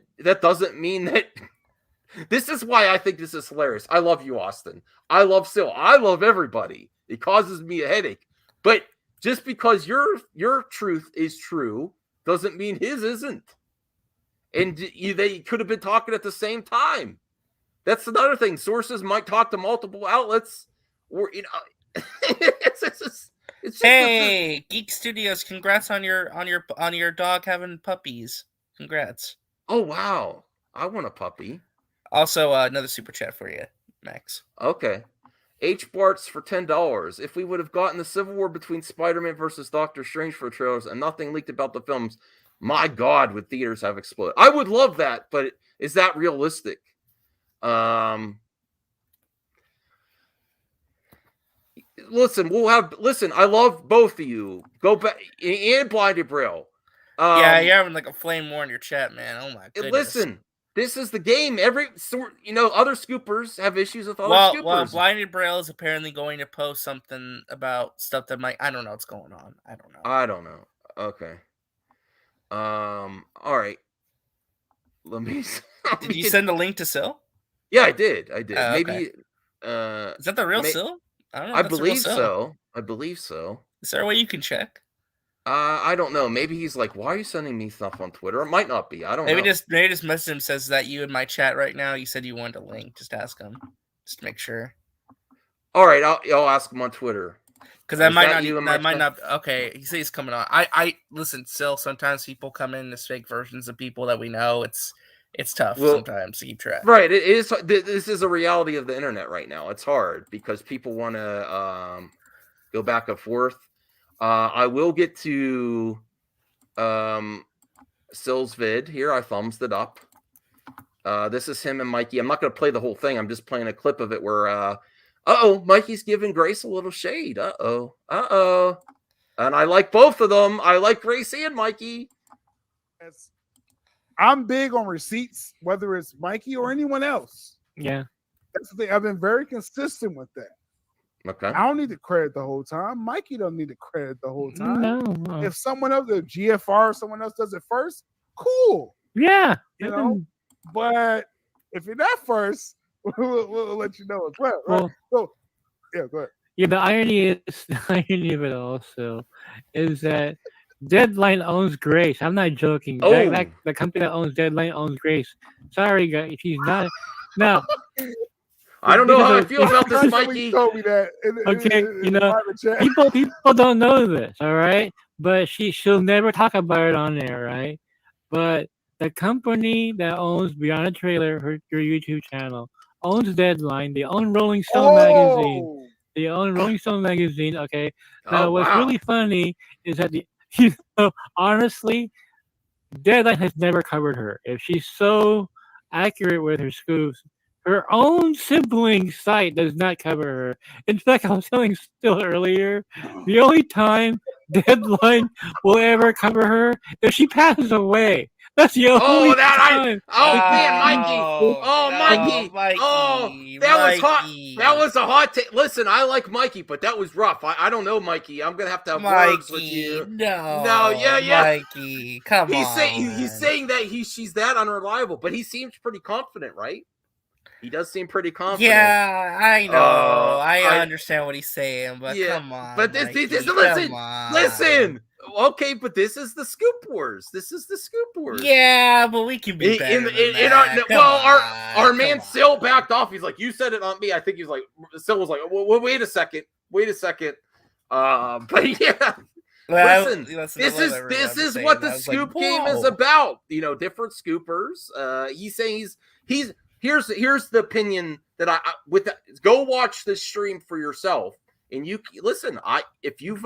This is why I think this is hilarious. I love you, Austin. I love Sil. I love everybody. It causes me a headache. But just because your truth is true doesn't mean his isn't. And they could have been talking at the same time. That's another thing. Sources might talk to multiple outlets, or it's hey, Geek Studios! Congrats on your dog having puppies. Congrats. Oh wow, I want a puppy. Also, another super chat for you, Max. Okay, H. Bart's for $10. If we would have gotten the Civil War between Spider-Man versus Doctor Strange for trailers and nothing leaked about the films, my God, would theaters have exploded? I would love that, but is that realistic? Listen, I love both of you. Go back and Blinded Braille. Yeah, you're having like a flame war in your chat, man. Oh my goodness. Listen, this is the game. Other scoopers have issues with other scoopers. Well, Blinded Braille is apparently going to post something about stuff that I don't know what's going on. I don't know. Okay. All right. Let me. Did you send a link to Sil? Yeah, I did. Maybe. Okay. Is that the real Sil? I don't know. I believe so. Is there a way you can check? I don't know. Maybe he's like, "Why are you sending me stuff on Twitter?" It might not be. I don't know. Maybe just message him, says that you in my chat right now. You said you wanted a link. Just ask him. Just to make sure. All right, I'll ask him on Twitter. Because I might not. Okay, he says he's coming on. I listen. Still, sometimes people come in as fake versions of people that we know. It's tough sometimes to keep track. Right. It is. This is a reality of the internet right now. It's hard because people want to go back and forth. I will get to Sil's vid here. I thumbs it up. This is him and Mikey. I'm not going to play the whole thing. I'm just playing a clip of it where, Mikey's giving Grace a little shade. And I like both of them. I like Grace and Mikey. I'm big on receipts, whether it's Mikey or anyone else. Yeah. That's the thing. I've been very consistent with that. Okay. I don't need the credit the whole time. Mikey don't need the credit the whole time. No. If someone else, the GFR, or someone else does it first, cool. Yeah. You know, but if you're not first, we'll let you know as well. Right? Well, So, yeah, go ahead. Yeah, the irony of it also is that Deadline owns Grace. I'm not joking. Oh. The company that owns Deadline owns Grace. Sorry, guys, she's not. No. I don't know how I feel about this, Mikey. Told me that. People don't know this, all right? But she'll never talk about it on there, right? But the company that owns Beyond a Trailer, her YouTube channel, owns Deadline. They own Rolling Stone magazine. They own Rolling Stone magazine. Okay. Now, what's really funny is that honestly, Deadline has never covered her. If she's so accurate with her scoops, her own sibling site does not cover her. In fact, I was telling Still earlier, the only time Deadline will ever cover her if she passes away. That's the only time. Mikey. That was hot. That was a hot take. Listen, I like Mikey, but that was rough. I don't know, Mikey. I'm gonna have words with you. Mikey, come on. He's saying that she's that unreliable, but he seems pretty confident, right? He does seem pretty confident. Yeah, I know. I understand what he's saying, but come on. But listen. Okay, but this is the Scoop Wars. Yeah, but we can be better. Our man Sil backed off. He's like, you said it on me. I think he's like, Sil was like, well, wait a second. But yeah. Listen, this is what the Scoop game is about. Different scoopers. He's saying here's the opinion that go watch this stream for yourself. And you listen. If you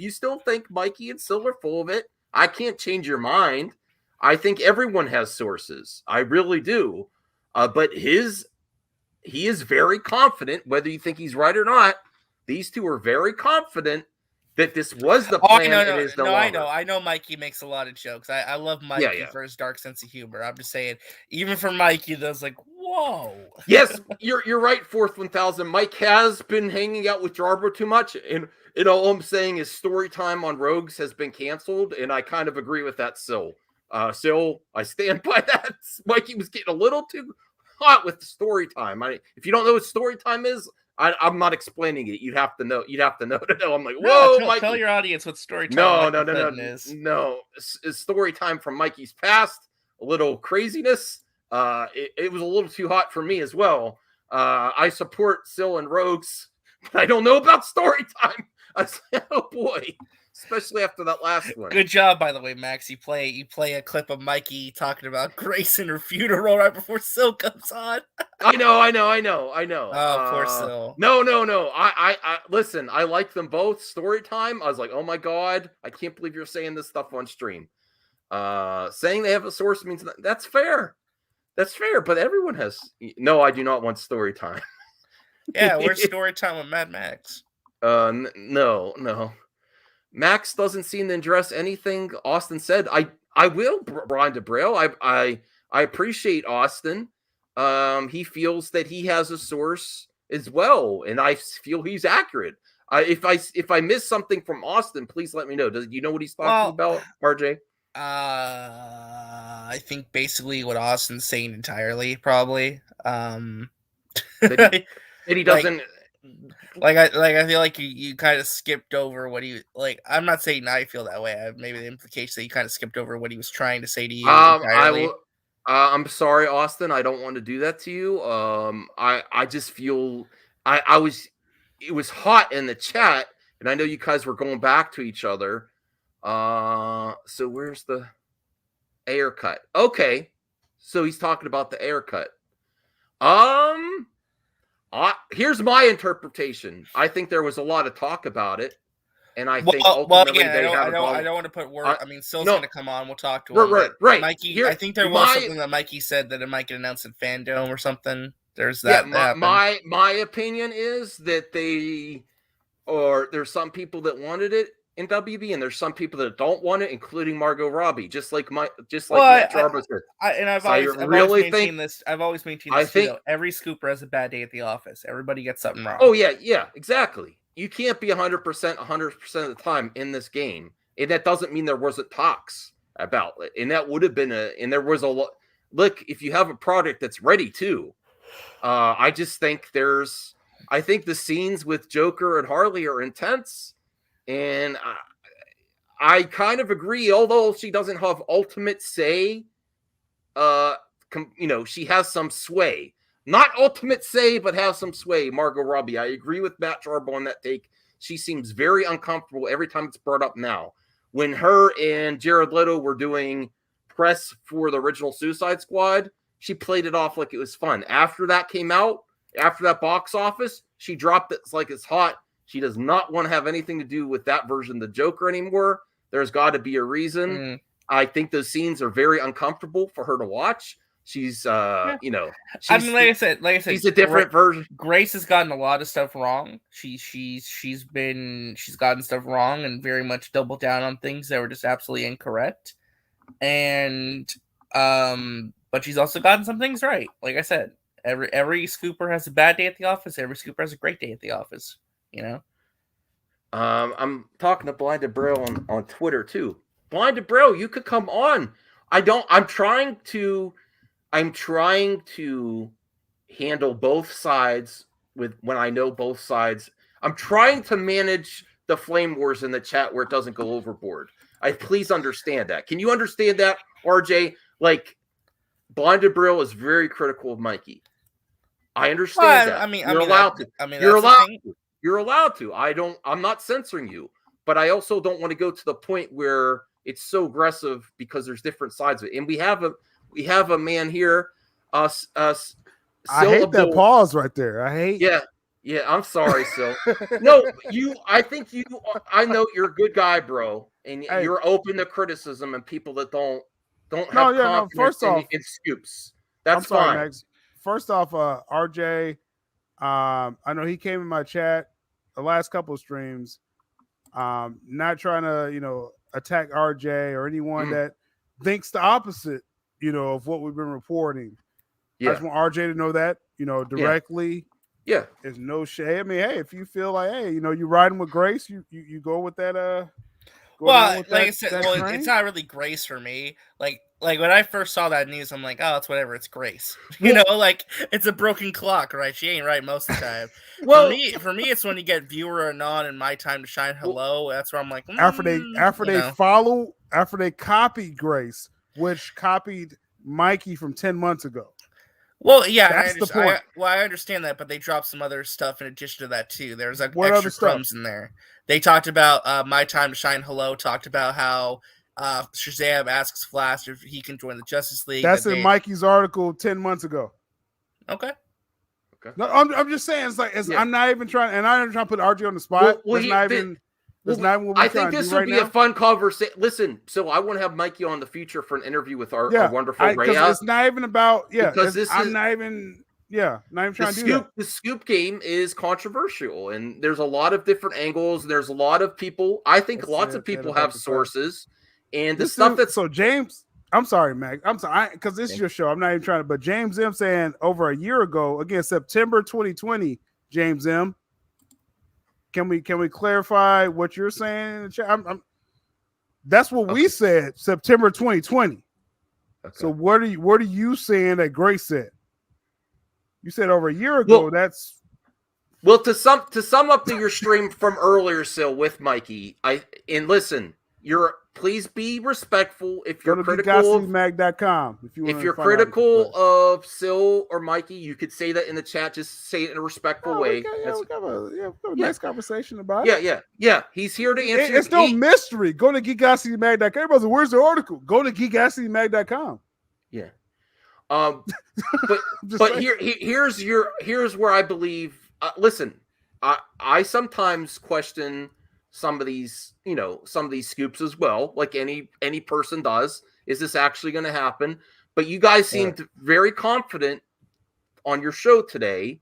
still think Mikey and Sil are full of it, I can't change your mind. I think everyone has sources. I really do. But he is very confident, whether you think he's right or not. These two are very confident that this was the plan. I know Mikey makes a lot of jokes. I love Mikey for his dark sense of humor. I'm just saying, even for Mikey, that's like, whoa. Yes, you're right, Fourth 1000. Mike has been hanging out with Jarbo too much, and all I'm saying is story time on Rogues has been canceled, and I kind of agree with that. Sil, I stand by that. Mikey was getting a little too hot with the story time. If you don't know what story time is, I'm not explaining it. You'd have to know. To know. I'm like, whoa, Mikey. Tell your audience what story time. No. It's story time from Mikey's past. A little craziness. It was a little too hot for me as well. I support Sil and Rogues, but I don't know about story time. I said, oh boy. especially after that last one. Good job, by the way, Max. You play a clip of Mikey talking about Grace in her funeral right before Sil comes on. I know. Oh, poor Sil. No. I listen. I like them both. Story time. I was like, oh my god, I can't believe you're saying this stuff on stream. Saying they have a source means that's fair. That's fair. But everyone has. No, I do not want story time. Yeah, where's story time with Mad Max? No. Max doesn't seem to address anything Austin said. I will, Brian DeBrail. I appreciate Austin. He feels that he has a source as well, and I feel he's accurate. If I miss something from Austin, please let me know. Do you know what he's talking about, RJ? I think basically what Austin's saying entirely, probably. That he doesn't. I feel like you kind of skipped over what he like. I'm not saying I feel that way. Maybe the implication that you kind of skipped over what he was trying to say to you. Entirely. I'm sorry, Austin. I don't want to do that to you. I just feel it was hot in the chat, and I know you guys were going back to each other. So where's the air cut? Okay, so he's talking about the air cut. Here's my interpretation. I think there was a lot of talk about it, and I think ultimately I don't want to put words. I mean, Sil's going to come on. We'll talk to him. Right. Mikey, I think there was something that Mikey said that it might get announced at Fandom or something. There's that. Yeah, my opinion is that there's some people that wanted it in WB, and there's some people that don't want it, including Margot Robbie, just like Matt Jarbo said. I've always maintained this. Every scooper has a bad day at the office. Everybody gets something wrong. Oh yeah, exactly. You can't be 100% of the time in this game, and that doesn't mean there wasn't talks about it. And that would have been there was a lot. Look, if you have a product that's ready too, I just think I think the scenes with Joker and Harley are intense. And I kind of agree, although she doesn't have ultimate say, she has some sway. Not ultimate say, but has some sway, Margot Robbie. I agree with Matt Jarbo on that take. She seems very uncomfortable every time it's brought up now. When her and Jared Leto were doing press for the original Suicide Squad, she played it off like it was fun. After that came out, after that box office, she dropped it like it's hot. She does not want to have anything to do with that version of the Joker anymore. There's got to be a reason. I think those scenes are very uncomfortable for her to watch. She's, like I said, she's a different version. Grace has gotten a lot of stuff wrong. She's gotten stuff wrong and very much doubled down on things that were just absolutely incorrect. And, but she's also gotten some things right. Like I said, every scooper has a bad day at the office. Every scooper has a great day at the office. I'm talking to Blind DeBrail on Twitter too. Blind DeBrail, you could come on. I'm trying to handle both sides when I know both sides. I'm trying to manage the flame wars in the chat where it doesn't go overboard. Please understand that. Can you understand that, RJ? Like, Blind DeBrail is very critical of Mikey. I understand that. You're allowed to. You're allowed to. I'm not censoring you, but I also don't want to go to the point where it's so aggressive because there's different sides of it. And we have a man here. I hate that pause right there. Yeah. I'm sorry, Sil. No, I know you're a good guy, bro, and you're open to criticism and people that don't have confidence first off, in scoops. That's sorry, fine. Max. First off, RJ, I know he came in my chat the last couple of streams. Not trying to, attack RJ or anyone that thinks the opposite, of what we've been reporting. Yeah. I just want RJ to know that, directly. Yeah. There's no shade. I mean, hey, if you feel like, hey, you're riding with Grace, you go with that. I said, it's not really Grace for me. Like when I first saw that news, I'm like, oh, it's whatever. It's Grace. It's a broken clock, right? She ain't right most of the time. Well, for me, it's when you get viewer anon and my time to shine. Hello, that's where I'm like, after they copied Grace, which copied Mikey from 10 months ago. Well, yeah, That's the point. I understand that, but they dropped some other stuff in addition to that too. There's like What other extra stuff? crumbs in there. They talked about My Time to Shine Hello, talked about how Shazam asks Flash if he can join the Justice League. That's in Mikey's article 10 months ago. Okay. No, I'm just saying I'm not even trying, and I'm not trying to put RJ on the spot. I think this would be a fun conversation. Listen, so I want to have Mikey on the future for an interview with our wonderful Ray. It's not even about because this I'm is not even trying to do that. The scoop game is controversial, and there's a lot of different angles. There's a lot of people. I think lots of people have sources, and the stuff that's so James. I'm sorry, Mac. I'm sorry because this is your show. I'm not even trying to. But James M saying over a year ago, again, September 2020. James M. Can we clarify what you're saying in the chat? That's what we said, September 2020. Okay. So what are you saying that Grace said? You said over a year ago. That's to sum up your stream from earlier, Sil, with Mikey. Listen. Please be respectful. If you're critical of mag.com, if you're critical of Sil or Mikey, you could say that in the chat. Just say it in a respectful way. We have a nice conversation about it. Yeah. He's here to answer. It's no mystery. Go to geekgasitymag.com. Everybody's like, where's the article? Go to geekgasitymag.com. Yeah. But here's where I believe. Listen, I sometimes question some of these scoops as well, like any person does. Is this actually going to happen? But you guys seemed very confident on your show today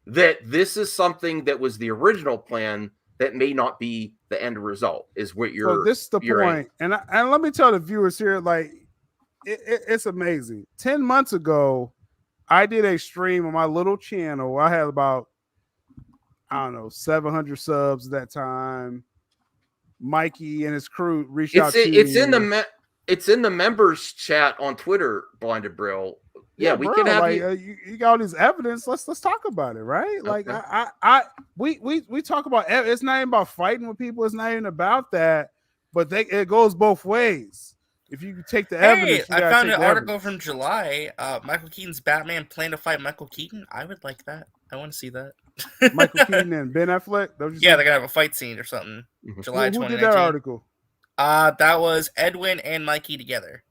that this is something that was the original plan that may not be the end result. Is what you're. So this is the point, and let me tell the viewers here, like it's amazing. 10 months ago, I did a stream on my little channel. I had about 700 subs at that time. Mikey and his crew reached out to me. It's in the members chat on Twitter, Blinded Brill. Yeah, we can have you got all this evidence. Let's talk about it, right? Like we talk about it's not even about fighting with people. It's not even about that. But it goes both ways. If you take the evidence, I found an article from July. Michael Keaton's Batman plan to fight Michael Keaton. I would like that. I want to see that. Michael Keaton and Ben Affleck. They're gonna have a fight scene or something. July 2019. Who did that article? That was Edwin and Mikey together.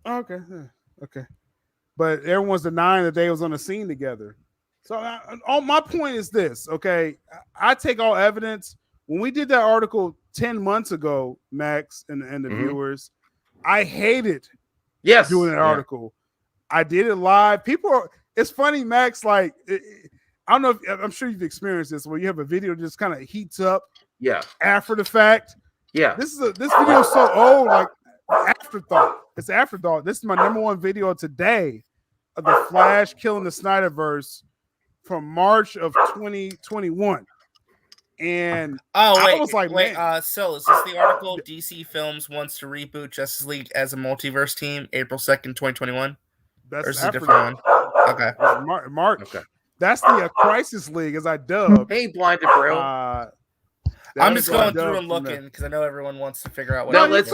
Okay. But everyone's denying that they was on the scene together. So my point is this, okay? I take all evidence. When we did that article 10 months ago, Max and the viewers, I hated doing that article. I did it live. It's funny, Max, like I don't know if I'm sure you've experienced this where you have a video just kind of heats up after the fact. Yeah. This video is so old, like afterthought. It's afterthought. This is my number one video today of the Flash killing the Snyderverse from March of 2021. And I was like, so is this the article DC Films wants to reboot Justice League as a multiverse team April 2nd, 2021? That's or is it a different one? Okay. March. Okay. That's the Crisis League, as I dub. Hey, Blinded Bro. I'm just going through and looking because I know everyone wants to figure out what. No, let's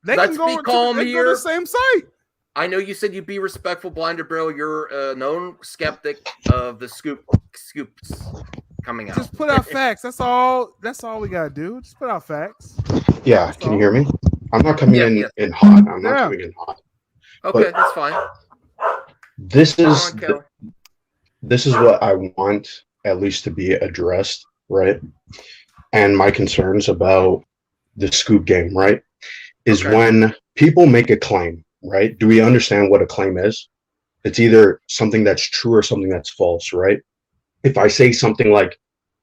be calm here. Go to the same site. I know you said you'd be respectful, Blinded Bro. You're a known skeptic of the scoops coming out. Just put out facts. That's all we gotta do. Just put out facts. Yeah, that's can you hear me? I'm not coming in hot. I'm not coming in hot. Okay, that's fine. This is what I want at least to be addressed, right? And my concerns about the scoop game, right? Is when people make a claim, right? Do we understand what a claim is? It's either something that's true or something that's false, right? If I say something like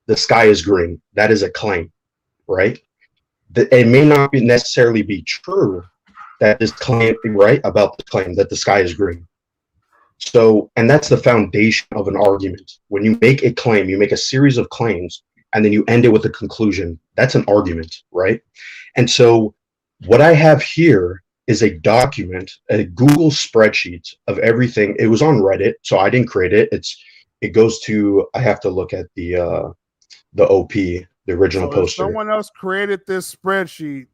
the sky is green, that is a claim, right? It may not necessarily be true that this claim, right, about the claim that the sky is green. So, and that's the foundation of an argument. When you make a claim, you make a series of claims, and then you end it with a conclusion. That's an argument, right? And so what I have here is a document, a Google spreadsheet of everything. It was on Reddit, so I didn't create it. It goes to, I have to look at the OP, the original poster. Someone else created this spreadsheet.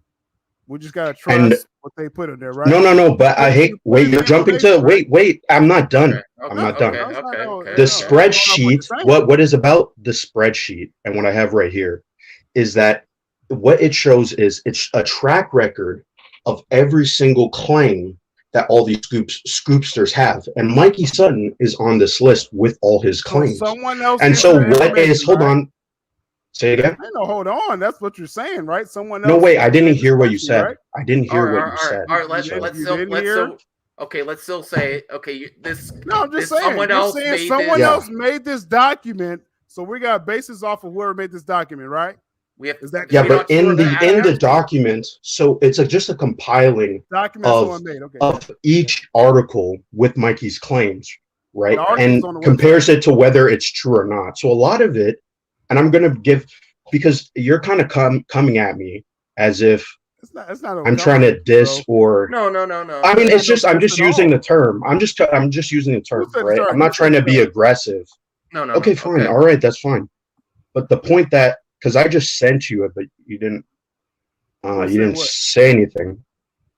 We just got to trust what they put in there, right? No. But I hate. Wait, you're jumping to. Wait. I'm not done. I'm not done. The spreadsheet. What is about the spreadsheet and what I have right here is that what it shows is it's a track record of every single claim that all these scoopsters have, and Mikey Sutton is on this list with all his claims. Someone else. And so what is? Hold on. Say it again. No, hold on. That's what you're saying, right? Someone else. No, wait. I didn't hear what you said. Right? I didn't hear what you said. All right. Let's still say it. Okay, No, I'm just saying. Someone else made this document, so we got basis off of whoever made this document, right? We have. But in the document, so it's just a compiling of each article with Mikey's claims, right? And compares it to whether it's true or not. So a lot of it. And I'm going to give, because you're kind of coming at me as if I'm trying to diss or. No. I mean, it's just, I'm just using the term. I'm just using the term, right? I'm not trying to be aggressive. No. Okay, fine. Okay. All right, that's fine. But the point that, because I just sent you it, but you didn't say anything.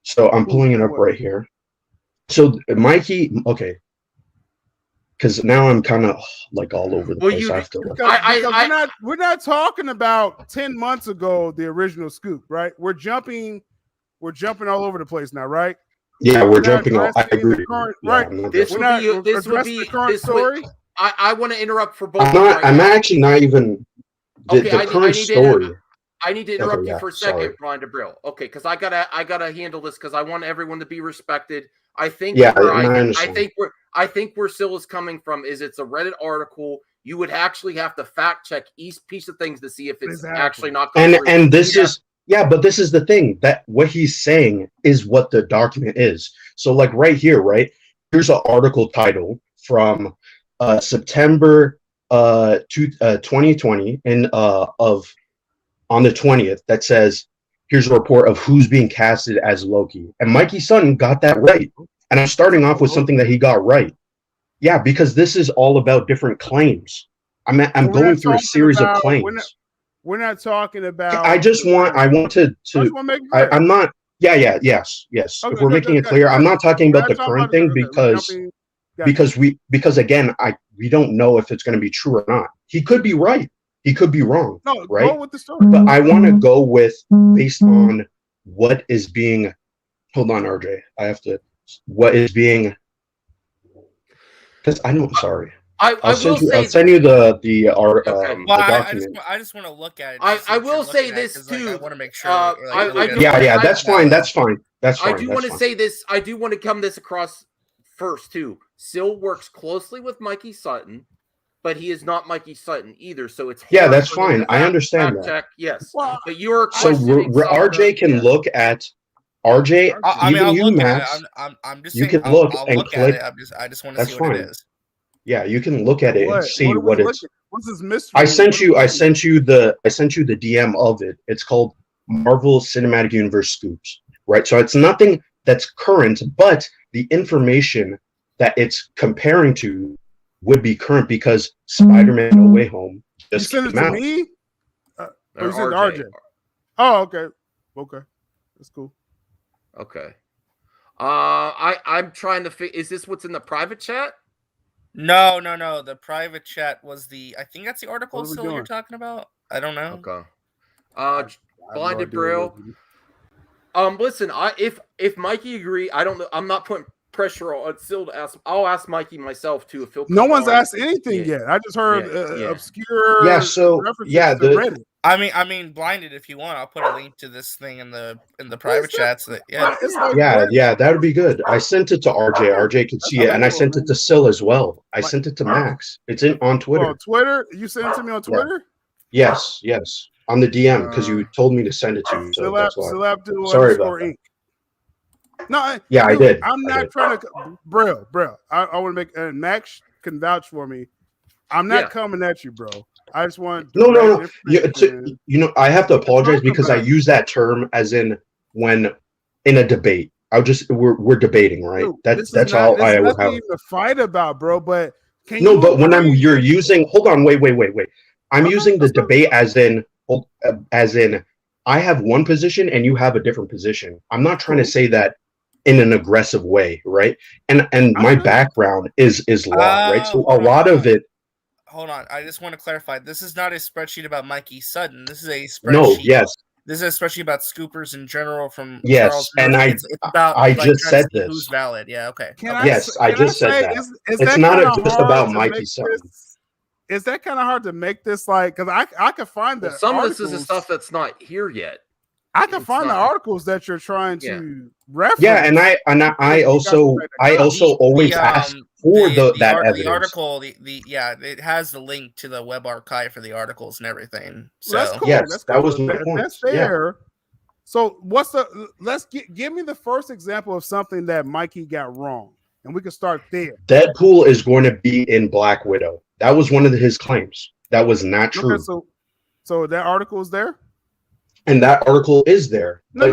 So I'm pulling it up right here. So Mikey, okay. Because now I'm kind of like all over the place. We're not talking about 10 months ago, the original scoop, right? We're jumping all over the place now, right? Yeah, we're jumping all. I agree. Right. This would be the current story. I want to interrupt for both. I'm actually not even the current story. I need to interrupt you for a second, Brian DeBrill. Okay, because I gotta handle this because I want everyone to be respected. I think I think where Syl is coming from is it's a Reddit article. You would actually have to fact check each piece of things to see if it's actually not. And this is but this is the thing that what he's saying is what the document is. So like right here, right? Here's an article title from September 2020 and on the 20th that says, here's a report of who's being casted as Loki. And Mikey Sutton got that right. And I'm starting off with something that he got right. Yeah, because this is all about different claims. I'm going through a series of claims. We're not talking about. I'm not. Yes. Okay, if we're making it clear, I'm not talking about the current thing because again, we don't know if it's going to be true or not. He could be right. He could be wrong. No, right? Go with the story. But I want to go with based on what is being. Hold on, RJ. I have to. What is being? Because I know. Sorry. I'll send you the document. I just want to look at it. I will say this too. I want to make sure. That's fine. That's fine. I do want to say this. I do want to come this across first too. Syl works closely with Mikey Sutton, but he is not Mikey Sutton either. So it's that's fine. I understand that. Check. Yes, but you're so RJ can look at. RJ, Max, I'm just you can look and click. I just want to see what it is. Yeah, you can look at it and see what it's. What's this mystery? I sent you the DM of it. It's called Marvel Cinematic Universe Scoops, right? So it's nothing that's current, but the information that it's comparing to would be current because Spider-Man No Way Home just came out. You sent it to me? Or you sent it to RJ? Oh, okay. Okay. That's cool. Okay. I'm trying to figure. Is this what's in the private chat? No. The private chat was I think that's the article still you're talking about. I don't know. Okay. Blinded Braille. Listen, if Mikey agree, I don't know. I'm not putting pressure on Syl to ask. I'll ask Mikey myself too if he'll. No one's asked anything yet. I just heard obscure. Yeah. So Reddit. I mean, blinded. If you want, I'll put a link to this thing in the private chats. That would be good. I sent it to RJ. RJ could see it, and I sent it to Syl as well. I sent it to Max. It's on Twitter. On Twitter? You sent it to me on Twitter? Yes. On the DM because you told me to send it to you. So that's why. Sorry about that. No, I did. I'm not trying to, bro. I want to make Max can vouch for me. I'm not coming at you, bro. I just want no. I have to apologize because I use that term as in when in a debate. We're debating, right? Dude, that's all I would have. Even to fight about, bro. But but when you're using, hold on, wait. I'm using the debate as in I have one position and you have a different position. I'm not trying to say that in an aggressive way, right? And my background is law, right? So a lot of it. Hold on, I just want to clarify. This is not a spreadsheet about Mikey Sutton. This is a spreadsheet. No, yes. This is a spreadsheet about scoopers in general from yes, Charles and Murphy. I It's about I like, just trying to said see this. who's valid. Yeah, okay. Yes, I just said that. Is It's that not kinda just hard about to Mikey make Sutton. this- Is that kind of hard to make this like? Because I can find the Well, some of this is the articles- stuff that's not here yet. I can It's find the not- articles that you're trying to reference. Yeah, and I also always ask for that evidence. The article, it has the link to the web archive for the articles and everything. So That's cool. Yes, That's that cool. was my point. That's Yeah. fair. So what's the? Give me the first example of something that Mikey got wrong, and we can start there. Deadpool is going to be in Black Widow. That was one of his claims. That was not true. Okay, so that article is there. And that article is there. No.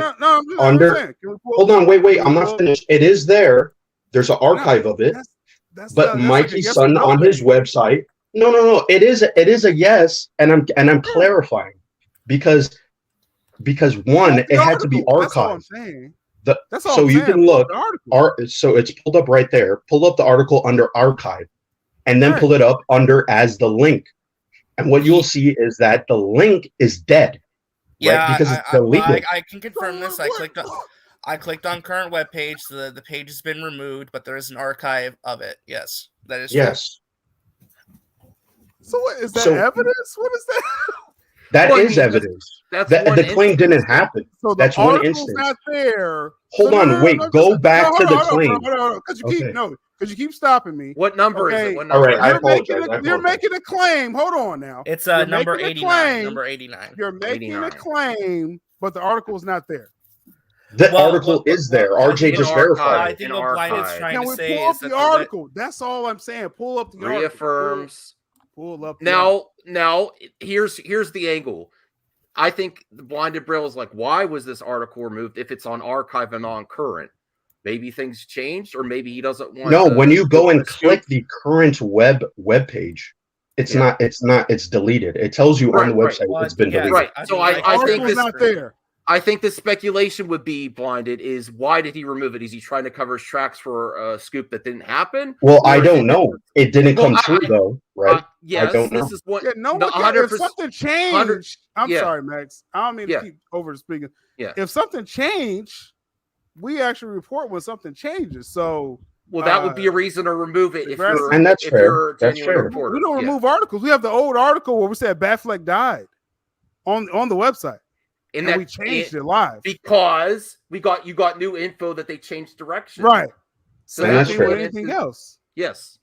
I'm just saying. Can we pull- Hold on, wait. can I'm we not pull- finished. It is there. There's an archive of it. That's But like Mikey a yes or Sutton no on his thing. website. No. It is a yes, and I'm clarifying because one, it had to be That's all I'm archived. saying. The, That's all so I'm you saying. can Pull look. the article. So it's pulled up right there. Pull up the article under archive, and then Right. pull it up under as the link. And what you'll see is that the link is dead. yeah, right? Because it's deleted. I can confirm this. I clicked on current web page. The page has been removed, but there is an archive of it. Yes, that is true. Yes. So what is that So- evidence? What is that? That Well, I is mean, evidence. That's That one the claim instance. didn't happen. So the That's one article's instance. not there. Hold So on, wait. Go back to the claim. Because you keep Okay. because you keep stopping me. What number is Okay. it? What All number right, is I it? apologize. You're making a claim. Hold on now. It's You're number making a 89. claim. Number 89. You're making 89. a claim, but the article is not there. The article is there. RJ in just archive. verified. I think In what Blind is archive. trying Can to we say pull up is that the article? That's all I'm saying. Pull up the article. Reaffirms. Pull up the article. Now, here's the angle. I think the Blinded Braille is like, why was this article removed if it's on archive and non current? Maybe things changed, or maybe he doesn't want. No, when you go and the scoop. click the current web page, it's not. It's deleted. It tells you on the Right, website right. it's been Yes. deleted. Right. I So think I think Article's this. not there. I think the speculation would be Blinded is why did he remove it? Is he trying to cover his tracks for a scoop that didn't happen? Well, Or I is don't it- know. It didn't Well, come true though, right? Yes, don't this know. is what. Yeah, no the one can, 100%. if something changed. I'm yeah. sorry, Max. I don't mean Yeah. to keep over speaking. Yeah. If something changed, we actually report when something changes. So Well, that would be a reason to remove it if you're And that's if fair. you're a That's genuine fair. reporter. we don't Yeah. remove articles. We have the old article where we said Batfleck died on the website, And and we changed it live. because you got new info that they changed direction. Right. So Same that's thing fair. with anything else. Yes.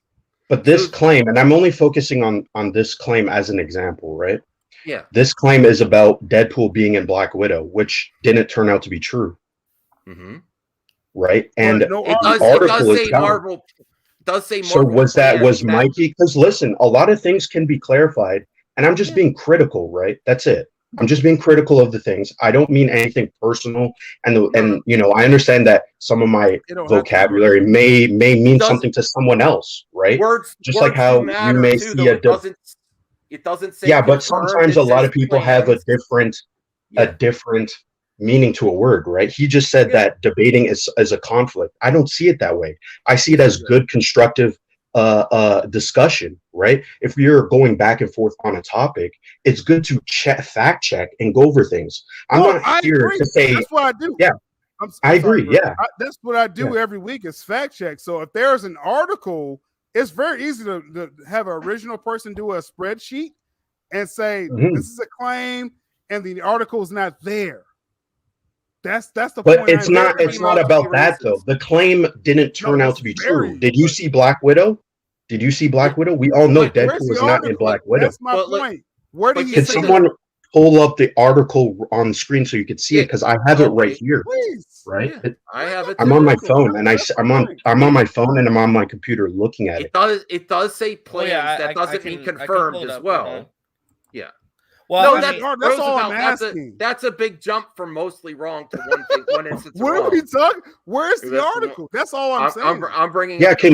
But this claim, and I'm only focusing on this claim as an example, right? Yeah. This claim is about Deadpool being in Black Widow, which didn't turn out to be true, Mm-hmm. right? And no It the does. It article does is say gone. Marvel. Does say So Marvel was plans Mikey? Because listen, a lot of things can be clarified, and I'm just being critical, right? That's it. I'm just being critical of the things. I don't mean anything personal, and you know, I understand that some of my It don't have to be vocabulary may mean doesn't- something to someone else, right? Words. Just words like how do matter, you may too, see though. a It doesn't say. yeah, but confirmed, sometimes it a lot says of people have a plans. different meaning to a word, right? He just said that debating is a conflict. I don't see it that way. I see it as good, constructive discussion, right? If you're going back and forth on a topic, it's good to fact check and go over things. I'm No, not I here agree. to say, That's what I do. yeah, I agree, bro. yeah. That's what I do every week is fact check. So if there's an article, it's very easy to have an original person do a spreadsheet and say this is a claim and the article is not there. That's the point. But it's not about that though. The claim didn't turn out to be true. Did you see Black Widow? Did you see Black Widow? We all know Deadpool is not in Black Widow. That's my point. Where do you Can see someone pull up the article on the screen so you can see it? Because I have it right here. Please. Right? I have it. I'm on my phone and I'm on my phone and I'm on my computer looking at it. It does say plans. That doesn't mean confirmed pull it as up, well. hold on. Yeah. Well, no, I mean, that's all Roosevelt, I'm asking. That's a big jump from mostly wrong to one thing. One instance. What wrong. are we talking? Where's the That's article? That's all I'm saying. I'm bringing. Yeah, can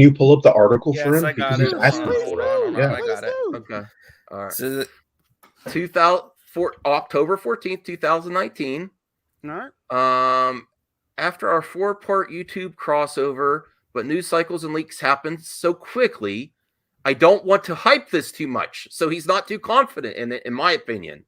you pull up the article for Yes, him? I got Because it. he's asking Hold for on, it. Yeah. I got it. Okay. All right. So 2000 for October 14th, 2019. All right. After our 4-part YouTube crossover, but news cycles and leaks happened so quickly, I don't want to hype this too much. So he's not too confident in it, in my opinion.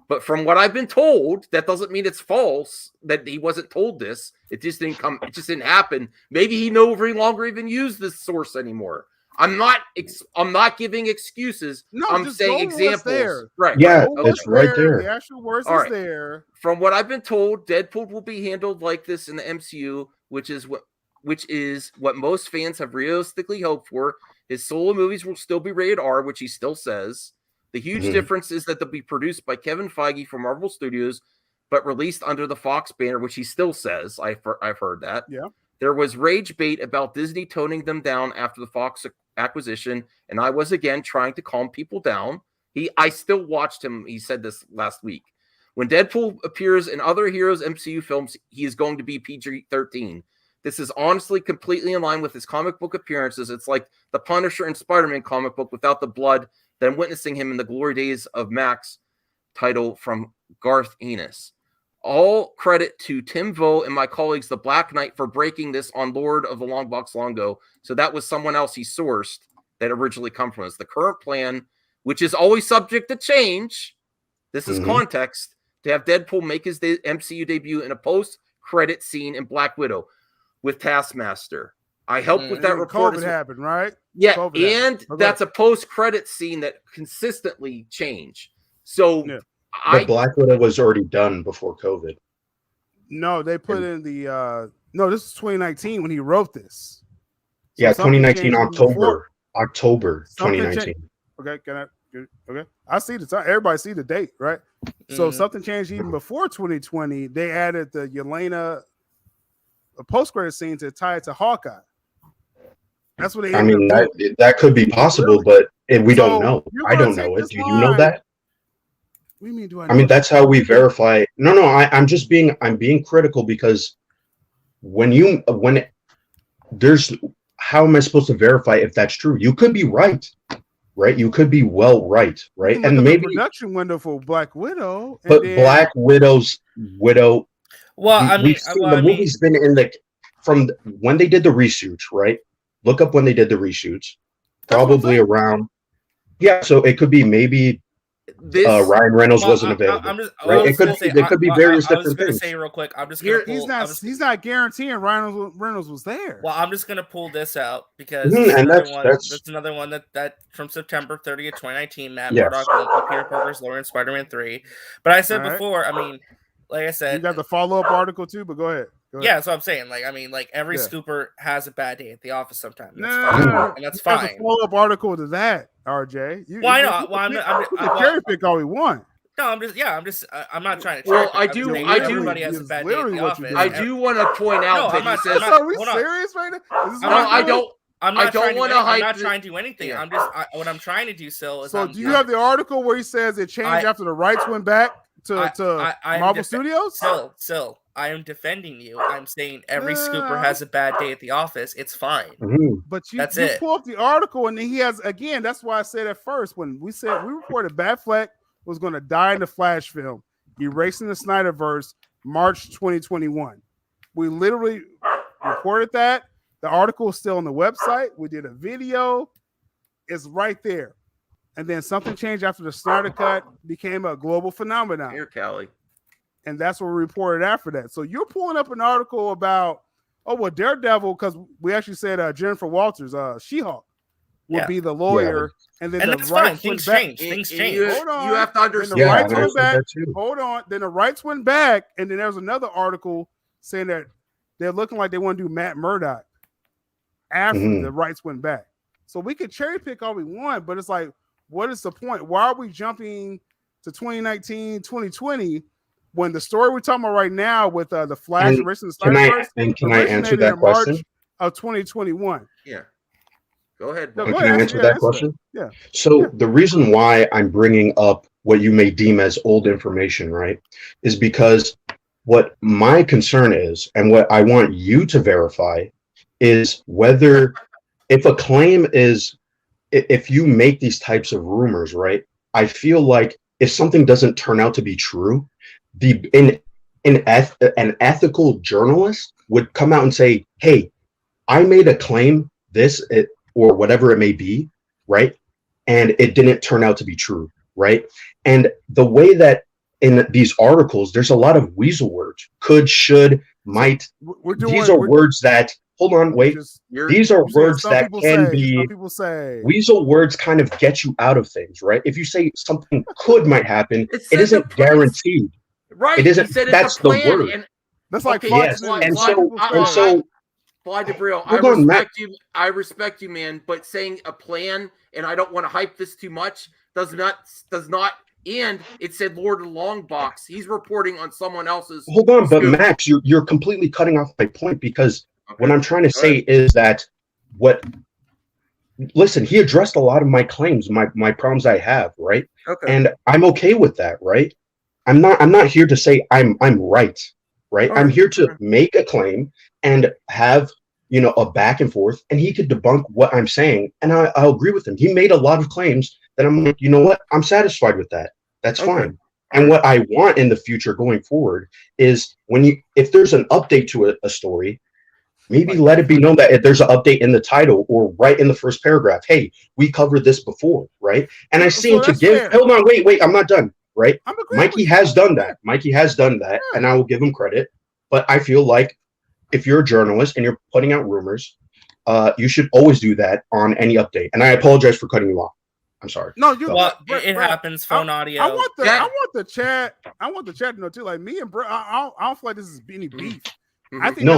But from what I've been told, that doesn't mean it's false, that he wasn't told this. It just didn't come. It just didn't happen. Maybe he no longer even use this source anymore. I'm not giving excuses. No, I'm just saying go with what's examples. there. Right. Yeah, Go it's with right where there. The actual words All is right. there. From what I've been told, Deadpool will be handled like this in the MCU, which is what most fans have realistically hoped for. His solo movies will still be rated R, which he still says. The huge difference is that they'll be produced by Kevin Feige from Marvel Studios, but released under the Fox banner, which he still says. I've heard that. Yeah. There was rage bait about Disney toning them down after the Fox acquisition, and I was again trying to calm people down. I still watched him. He said this last week. When Deadpool appears in other heroes MCU films, he is going to be PG-13. This is honestly completely in line with his comic book appearances. It's like the Punisher and Spider-Man comic book without the blood, then witnessing him in the glory days of Max title from Garth Ennis. All credit to Tim Vo and my colleagues, the Black Knight, for breaking this on Lord of the Long Box Longo. So that was someone else he sourced that originally come from us. The current plan, which is always subject to change, this is context, to have Deadpool make his MCU debut in a post-credit scene in Black Widow with Taskmaster. I helped with that report. COVID happened, right? Yeah, COVID and happened. that's a post-credit scene that consistently changed. So But Black Widow was already done before COVID. No, they put in the no, this is 2019 when he wrote this. So Yeah, something 2019 changed before. October Something 2019. Okay, okay. I see the time. Everybody see the date, right? So something changed even before 2020. They added the Yelena post-credit scene to tie it to Hawkeye. That's what they. I mean, that could be possible, but we don't know. I don't know it. Do you know that? What do you mean? Do I? I mean, that's how we verify. No. I'm being critical because how am I supposed to verify if that's true? You could be right? You could be right? And maybe the production window for Black Widow, but Black Widow's widow. Well, the movie's been in from when they did the reshoots, right? Look up when they did the reshoots. Probably around. Yeah, so it could be maybe Ryan Reynolds wasn't available. It could be various different things. I was going to say real quick. I'm just going to pull. He's not guaranteeing Ryan Reynolds was there. Well, I'm just going to pull this out because that's another one that from September 30th, 2019. Matt Murdock will Peter Parker's lawyer in Spider-Man 3. But I said before, I mean, like I said, you got the follow-up article too. But go ahead. Yeah, that's what I'm saying. Every scooper has a bad day at the office sometimes. No, and that's fine. There's a follow-up article to that, RJ. Why not? Well, I'm cherry pick all we want. No, I'm not trying to. Well, I do. Everybody has a bad day at the office. I do want to point out that he says. Are we serious right now? I don't. I'm not trying to do anything. Yeah. What I'm trying to do still is. So do you have the article where he says it changed after the rights went back to Marvel Studios? Still, I am defending you. I'm saying every scooper has a bad day at the office. It's fine. But you pull up the article, and he has again. That's why I said at first when we reported Batfleck was going to die in the Flash film, erasing the Snyderverse, March 2021. We literally reported that. The article is still on the website. We did a video. It's right there. And then something changed after the Snyder Cut became a global phenomenon. Here, Callie. And that's what we reported after that. So you're pulling up an article about, Daredevil, because we actually said Jennifer Walters, She-Hulk, would be the lawyer. And then that's fine. Things change. Hold on. You have to understand. The rights went back. Hold on. Then the rights went back. And then there's another article saying that they're looking like they want to do Matt Murdock after the rights went back. So we could cherry pick all we want, but it's like, what is the point? Why are we jumping to 2019, 2020 when the story we're talking about right now with the Flash erasing the Snyderverse can I answer that question? March of 2021. Yeah. Go ahead. No, can I answer that question? Yeah. So the reason why I'm bringing up what you may deem as old information, right, is because what my concern is and what I want you to verify is whether if a claim is if you make these types of rumors, right, I feel like if something doesn't turn out to be true, an ethical journalist would come out and say, "Hey, I made a claim, or whatever it may be, right? And it didn't turn out to be true, right?" And the way that in these articles, there's a lot of weasel words: could, should, might. These are words that, hold on, wait. These are words that can be, some people say, weasel words kind of get you out of things, right? If you say something might happen, it isn't guaranteed. Right. It isn't, He said that's it's a the plan. word. And that's like yes. And so Fly DeBril, I respect you, man. But saying a plan, and I don't want to hype this too much, does not. And it said Lord of the Long Box. He's reporting on someone else's. Hold on, but Max, you're completely cutting off my point, because what I'm trying to say is that listen, he addressed a lot of my claims, my problems I have, right? Okay. And I'm okay with that, right? I'm not here to say I'm right? I'm here to make a claim and have, a back and forth, and he could debunk what I'm saying, and I'll agree with him. He made a lot of claims that I'm like, you know what? I'm satisfied with that. That's fine. And what I want in the future going forward is if there's an update to a story, maybe let it be known that if there's an update in the title or right in the first paragraph, hey, we covered this before, right? And I seem to give, hold on, wait, I'm not done, right? Mikey has done that. And I will give him credit. But I feel like if you're a journalist and you're putting out rumors, you should always do that on any update. And I apologize for cutting you off. I'm sorry. No, it happens. Phone audio. I want the chat to know too. Like me and Brett, I don't feel like this is any beef. I think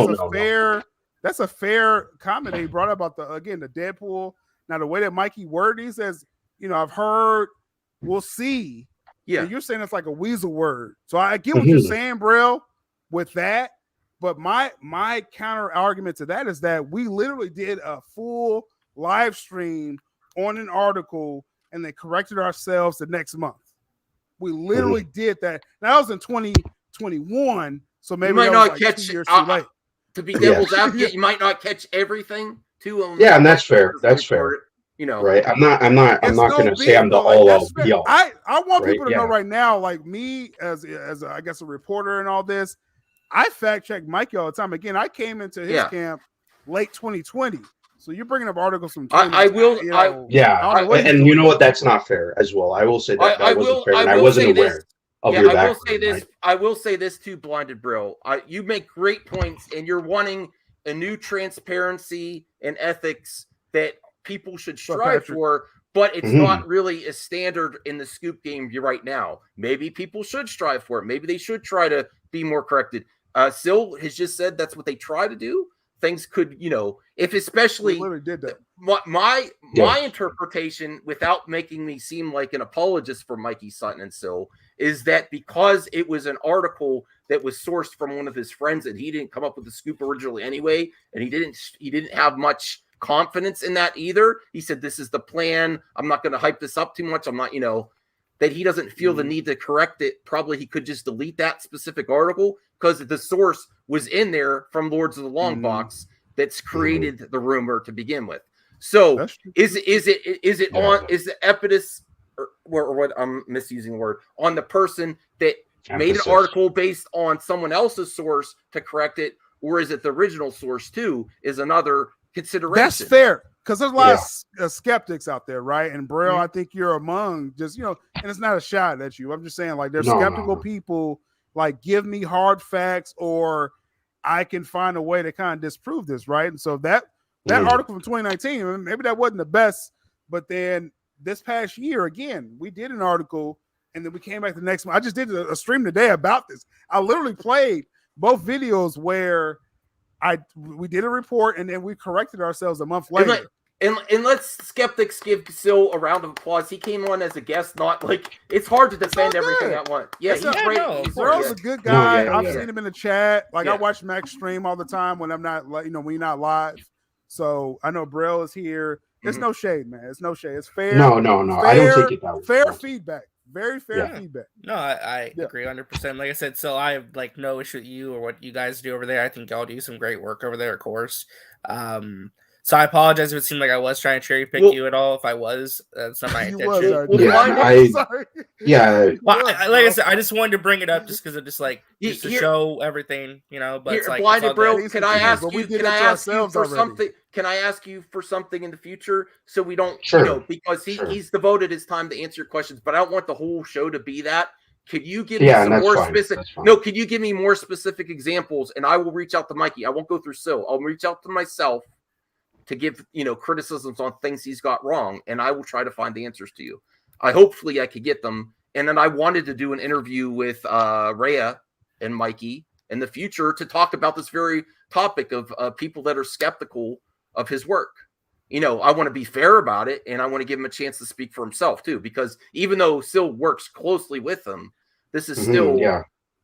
that's a fair comment that he brought up about the Deadpool. Now the way that Mikey worded, he says, I've heard, we'll see. Yeah, and you're saying it's like a weasel word. So I get what you're saying, Brill, with that. But my counter argument to that is that we literally did a full live stream on an article and then corrected ourselves the next month. We literally did that. Now, that was in 2021, so maybe you might not catch 2 years too late. To be devil's advocate, you might not catch everything too. Yeah, and that's fair. That's fair. Right. I'm not going to say I'm the all be all. I want people to know right now, like me as I guess a reporter and all this, I fact check Mikey all the time. Again, I came into his camp late 2020. So you're bringing up articles from 2020. And you know what? That's not fair as well. I will say that wasn't fair, and I wasn't aware of your background. I will say this too, Blinded Brill. You make great points, and you're wanting a new transparency and ethics that people should strive for, but it's not really a standard in the scoop game right now. Maybe people should strive for it. Maybe they should try to be more corrected. Sil has just said that's what they try to do. Things could, if especially did that. My interpretation, without making me seem like an apologist for Mikey Sutton and Sil, is that because it was an article that was sourced from one of his friends and he didn't come up with the scoop originally anyway, and he didn't have much confidence in that either. He said, "This is the plan. I'm not going to hype this up too much. I'm not, that he doesn't feel the need to correct it. Probably he could just delete that specific article because the source was in there from Lords of the Long Box that's created the rumor to begin with. So is the impetus or what I'm misusing the word on the person that made an article based on someone else's source to correct it, or is it the original source too? Is another consideration. That's fair. Because there's a lot of skeptics out there, right? And Braille, I think you're among just, and it's not a shot at you. I'm just saying, like, there's skeptical people, like, give me hard facts or I can find a way to kind of disprove this, right? And so that article from 2019, maybe that wasn't the best, but then this past year, again, we did an article and then we came back the next month. I just did a stream today about this. I literally played both videos where we did a report and then we corrected ourselves a month later. And let's skeptics give Sil a round of applause. He came on as a guest, not like it's hard to defend everything at once. Yeah, he's great. Burrow's a good guy. I've seen him in the chat. Like I watch Max stream all the time when I'm not, when you're not live. So I know Braille is here. There's no shade, man. It's no shade. It's fair. No. I don't take it that way. Fair feedback. Very fair feedback. No, I agree 100%. Like I said, so I have no issue with you or what you guys do over there. I think y'all do some great work over there, of course. So I apologize if it seemed like I was trying to cherry pick you at all. If I was, that's not my intention. Yeah, Well, like I said, I just wanted to bring it up just because of just to show everything, But Here, it's like Blinded it's all Bro, good. can I ask you? Can I ask you for something? Can I ask you for something in the future so we don't, because he's devoted his time to answer your questions, but I don't want the whole show to be that. Could you give me some more specific? No, could you give me more specific examples? And I will reach out to Mikey. I won't go through Sil. I'll reach out to myself to give criticisms on things he's got wrong, and I will try to find the answers to you. Hopefully I could get them. And then I wanted to do an interview with Rhea and Mikey in the future to talk about this very topic of people that are skeptical of his work. I want to be fair about it, and I want to give him a chance to speak for himself too, because even though Sil works closely with him, this is still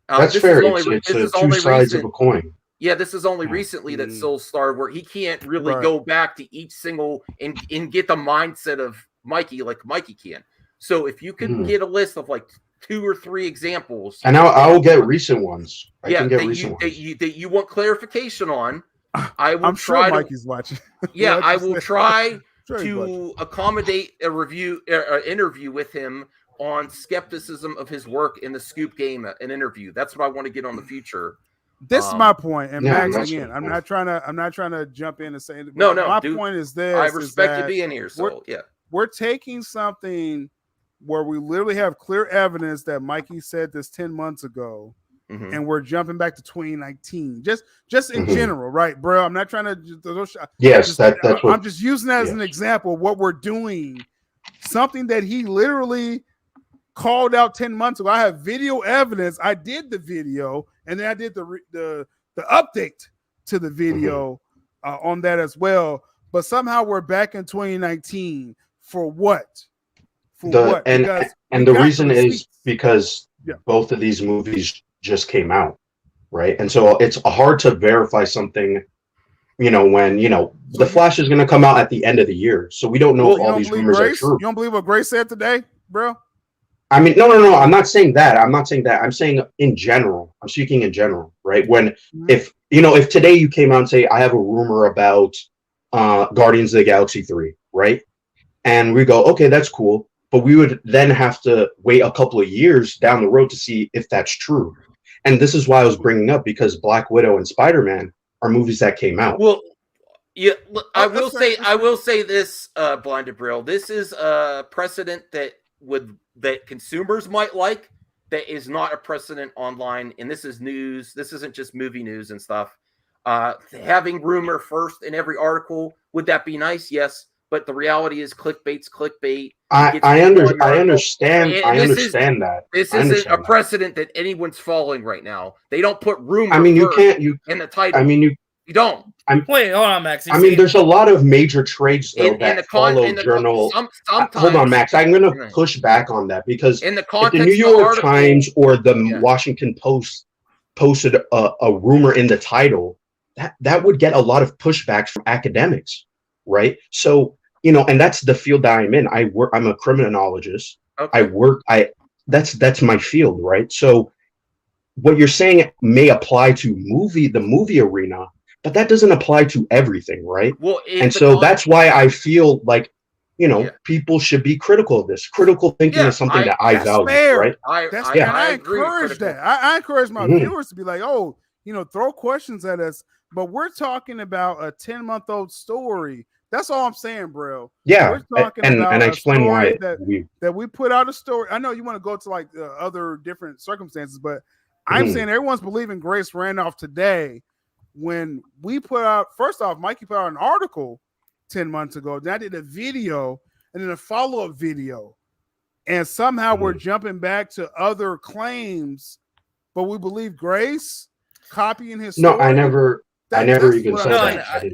that's fair. It's two sides of a coin. Yeah, this is only recently that Sil started where he can't really go back to each single and get the mindset of Mikey like Mikey can. So if you could get a list of like 2 or 3 examples, and I'll get recent ones. I can get recent ones that you want clarification on. I'm sure Mikey's watching. Yeah, I will try to accommodate a interview with him on skepticism of his work in the Scoop game, an interview. That's what I want to get on the future. This is my point, and Max, again, I'm not trying to jump in and say it. No, my dude, point is this: I respect you being here. So we're taking something where we literally have clear evidence that Mikey said this 10 months ago, and we're jumping back to 2019. Just in general, right, bro? I'm not trying to. Yes, that's what I'm just using that as an example of what we're doing. Something that he literally called out 10 months ago. I have video evidence. I did the video, and then I did the update to the video on that as well. But somehow we're back in 2019 for what? And the reason is because both of these movies just came out, right? And so it's hard to verify something, when The Flash is going to come out at the end of the year, so we don't know if all these rumors are true. You don't believe what Grace said today, bro? I mean, no. I'm not saying that. I'm saying in general. I'm speaking in general, right? When if today you came out and say I have a rumor about Guardians of the Galaxy 3, right? And we go, okay, that's cool. But we would then have to wait a couple of years down the road to see if that's true. And this is why I was bringing up, because Black Widow and Spider-Man are movies that came out. Well, yeah, I will say this, Blinded Brill. This is a precedent that consumers might like, that is not a precedent online. And this is news. This isn't just movie news and stuff. Having rumor first in every article, would that be nice? Yes. But the reality is clickbait's clickbait. I understand that. This isn't a precedent that anyone's following right now. They don't put rumor in the title. You don't. Wait, hold on, Max. There's a lot of major trades though that follow journal. Hold on, Max. I'm going to push back on that, because if the New York Times or the Washington Post posted a rumor in the title, that would get a lot of pushbacks from academics, right? So and that's the field that I'm in. I'm a criminologist. Okay. That's my field, right? So what you're saying may apply to the movie arena, but that doesn't apply to everything, right? Well, and so that's why I feel like people should be critical of this. Critical thinking is something that I value, right? I encourage that. I encourage my viewers to be like, throw questions at us, but we're talking about a 10-month-old story. That's all I'm saying, bro. Yeah, we're talking about and I explain why that we put out a story. I know you want to go to like other different circumstances, but I'm saying everyone's believing Grace Randolph today. When we put out, first off, Mikey put out an article 10 months ago. Then I did a video and then a follow-up video, and somehow we're jumping back to other claims, but we believe Grace copying his story. No, I never even said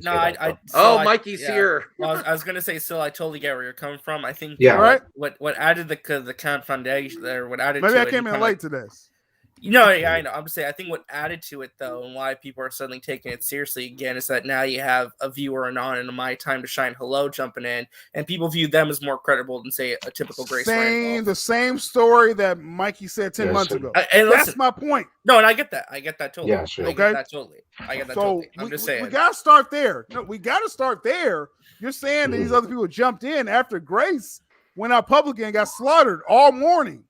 that. Mikey's here. Well, I was gonna say, I totally get where you're coming from. I think right. What added the count foundation there? What added? Maybe I came in late to this. Yeah, I know. I'm saying I think what added to it though, and why people are suddenly taking it seriously again, is that now you have a viewer anon and a My Time to Shine Hello jumping in, and people view them as more credible than say a typical Grace Randolph. The same story that Mikey said 10 months ago. And That's listen, my point. No, and I get that. I get that totally. Yeah, sure. I get that totally. I'm just saying. We got to start there. No, we got to start there. You're saying that these other people jumped in after Grace went out public and got slaughtered all morning.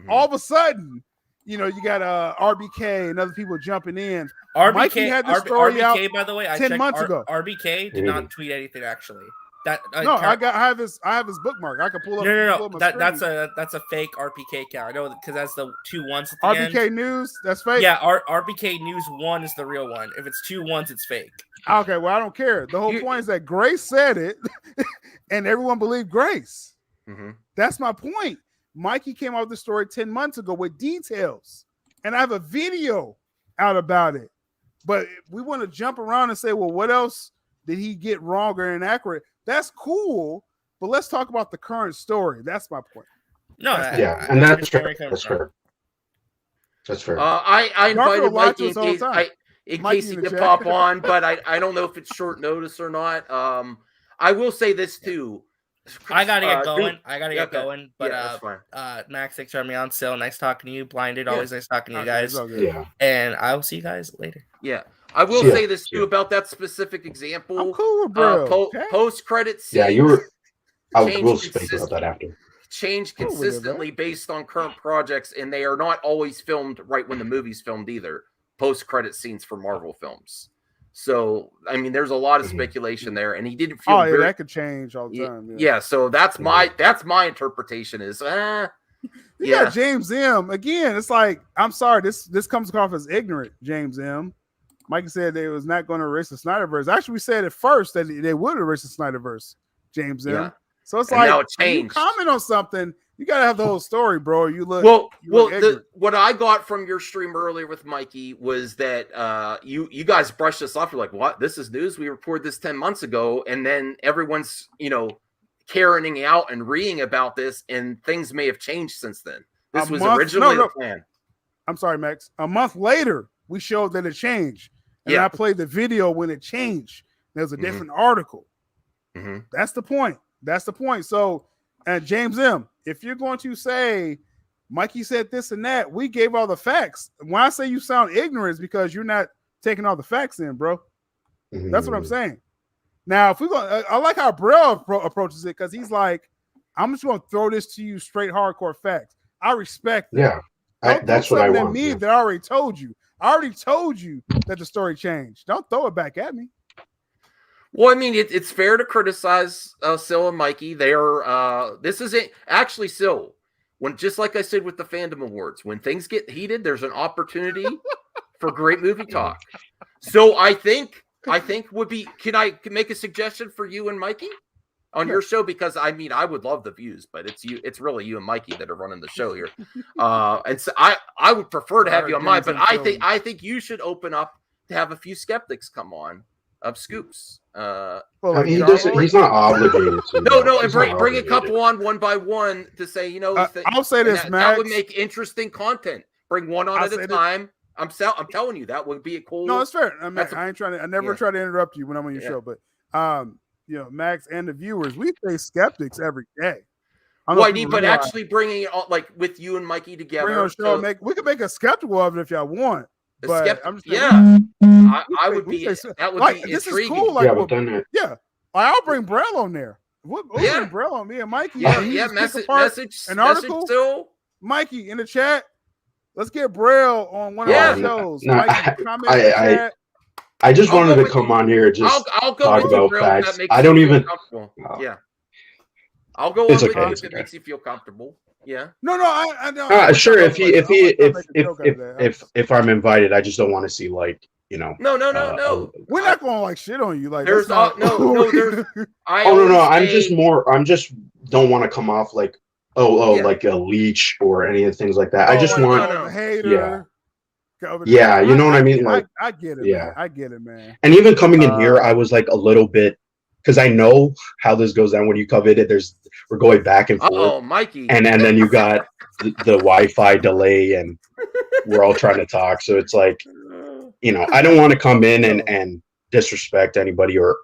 All of a sudden, you got RBK and other people jumping in. Mikey had the story RBK, out by the way, I 10 checked months ago. RBK did not tweet anything actually. I have his bookmark. I can pull up. No. That's a fake RPK account. I know because that's the 2 1s at the end. RBK News. That's fake. Yeah, RBK News 1 is the real one. If it's 2 1s, it's fake. Okay, well I don't care. The whole point is that Grace said it, and everyone believed Grace. That's my point. Mikey came out with the story 10 months ago with details, and I have a video out about it. But we want to jump around and say, well, what else did he get wrong or inaccurate? That's cool, but let's talk about the current story. That's my point. And that's fair. That's fair. That's fair. I invited Mikey in case he could pop on, but I don't know if it's short notice or not. I will say this too. I gotta get going. But that's fine. Max, thanks for having me on. So nice talking to you. Blinded, always nice talking to you guys. Yeah. And I will see you guys later. Yeah. I will say this too about that specific example. I'm cool, bro. Post-credit scenes. Yeah, you were. I will speak about that after. Change consistently based on current projects, and they are not always filmed right when the movie's filmed either. Post-credit scenes for Marvel films. So, I mean, there's a lot of speculation there, and he didn't feel. That could change all the time. Yeah, so that's my interpretation is. You got James M. Again, it's like, I'm sorry, this comes off as ignorant, James M. Mikey said they was not going to erase the Snyderverse. Actually, we said at first that they would erase the Snyderverse, James M. Yeah. So it's and like, now it when you comment on something, you got to have the whole story, bro. You look what I got from your stream earlier with Mikey was that you guys brushed this off. You're like, what? This is news. We reported this 10 months ago, and then everyone's caroning out and reading about this, and things may have changed since then. This was originally the plan. I'm sorry, Max. A month later, we showed that it changed. And I played the video when it changed. There's a different article. That's the point. So, James M., if you're going to say Mikey said this and that, we gave all the facts. When I say you sound ignorant, it's because you're not taking all the facts in, bro. That's what I'm saying. Now, if we go, I like how Brell approaches it because he's like, I'm just going to throw this to you straight hardcore facts. I respect that. Yeah, that's what I want. That I already told you. I already told you that the story changed. Don't throw it back at me. Well, I mean, it's fair to criticize Sil and Mikey. They are this is it. Actually, Sil, when just like I said with the Fandom Awards, when things get heated, there's an opportunity for great movie talk. So I think would be. Can I make a suggestion for you and Mikey on your show? Because I mean, I would love the views, but it's really you and Mikey that are running the show here. And so I would prefer to have you on mine, but I think you should open up to have a few skeptics come on of scoops. He's not obligated to. No, and bring a couple on one by one to say, I'll say this, Max. That would make interesting content. Bring one on at a time. I'm telling you, that would be a cool. No, it's fair. I ain't trying to. I never try to interrupt you when I'm on your show, but Max and the viewers, we face skeptics every day. Actually bringing it on, like with you and Mikey together. Bring on show, we could make a skeptical of it if y'all want. But I'm just I would be. That would be this intriguing. is cool. I'll bring Brell on there. We'll bring Brell on me and Mikey. Message an article. Still, Mikey in the chat. Let's get Brell on one of our shows. Mikey, comment in the chat. I just wanted to come on here and just I'll go talk with about you, facts. I don't even. I'll go on with you if it makes you feel comfortable. Yeah. No, I don't. Sure. If I'm invited, I just don't want to see No. We're not going to shit on you. Like there's no. I'm just don't want to come off like like a leech or any of the things like that. I just want a hater. Yeah, you know what I mean. Like I get it. Yeah, I get it, man. And even coming in here, I was like a little bit because I know how this goes down when you come in. We're going back and forth. Oh, Mikey. And then you got the Wi-Fi delay, and we're all trying to talk. So it's like, I don't want to come in and disrespect anybody or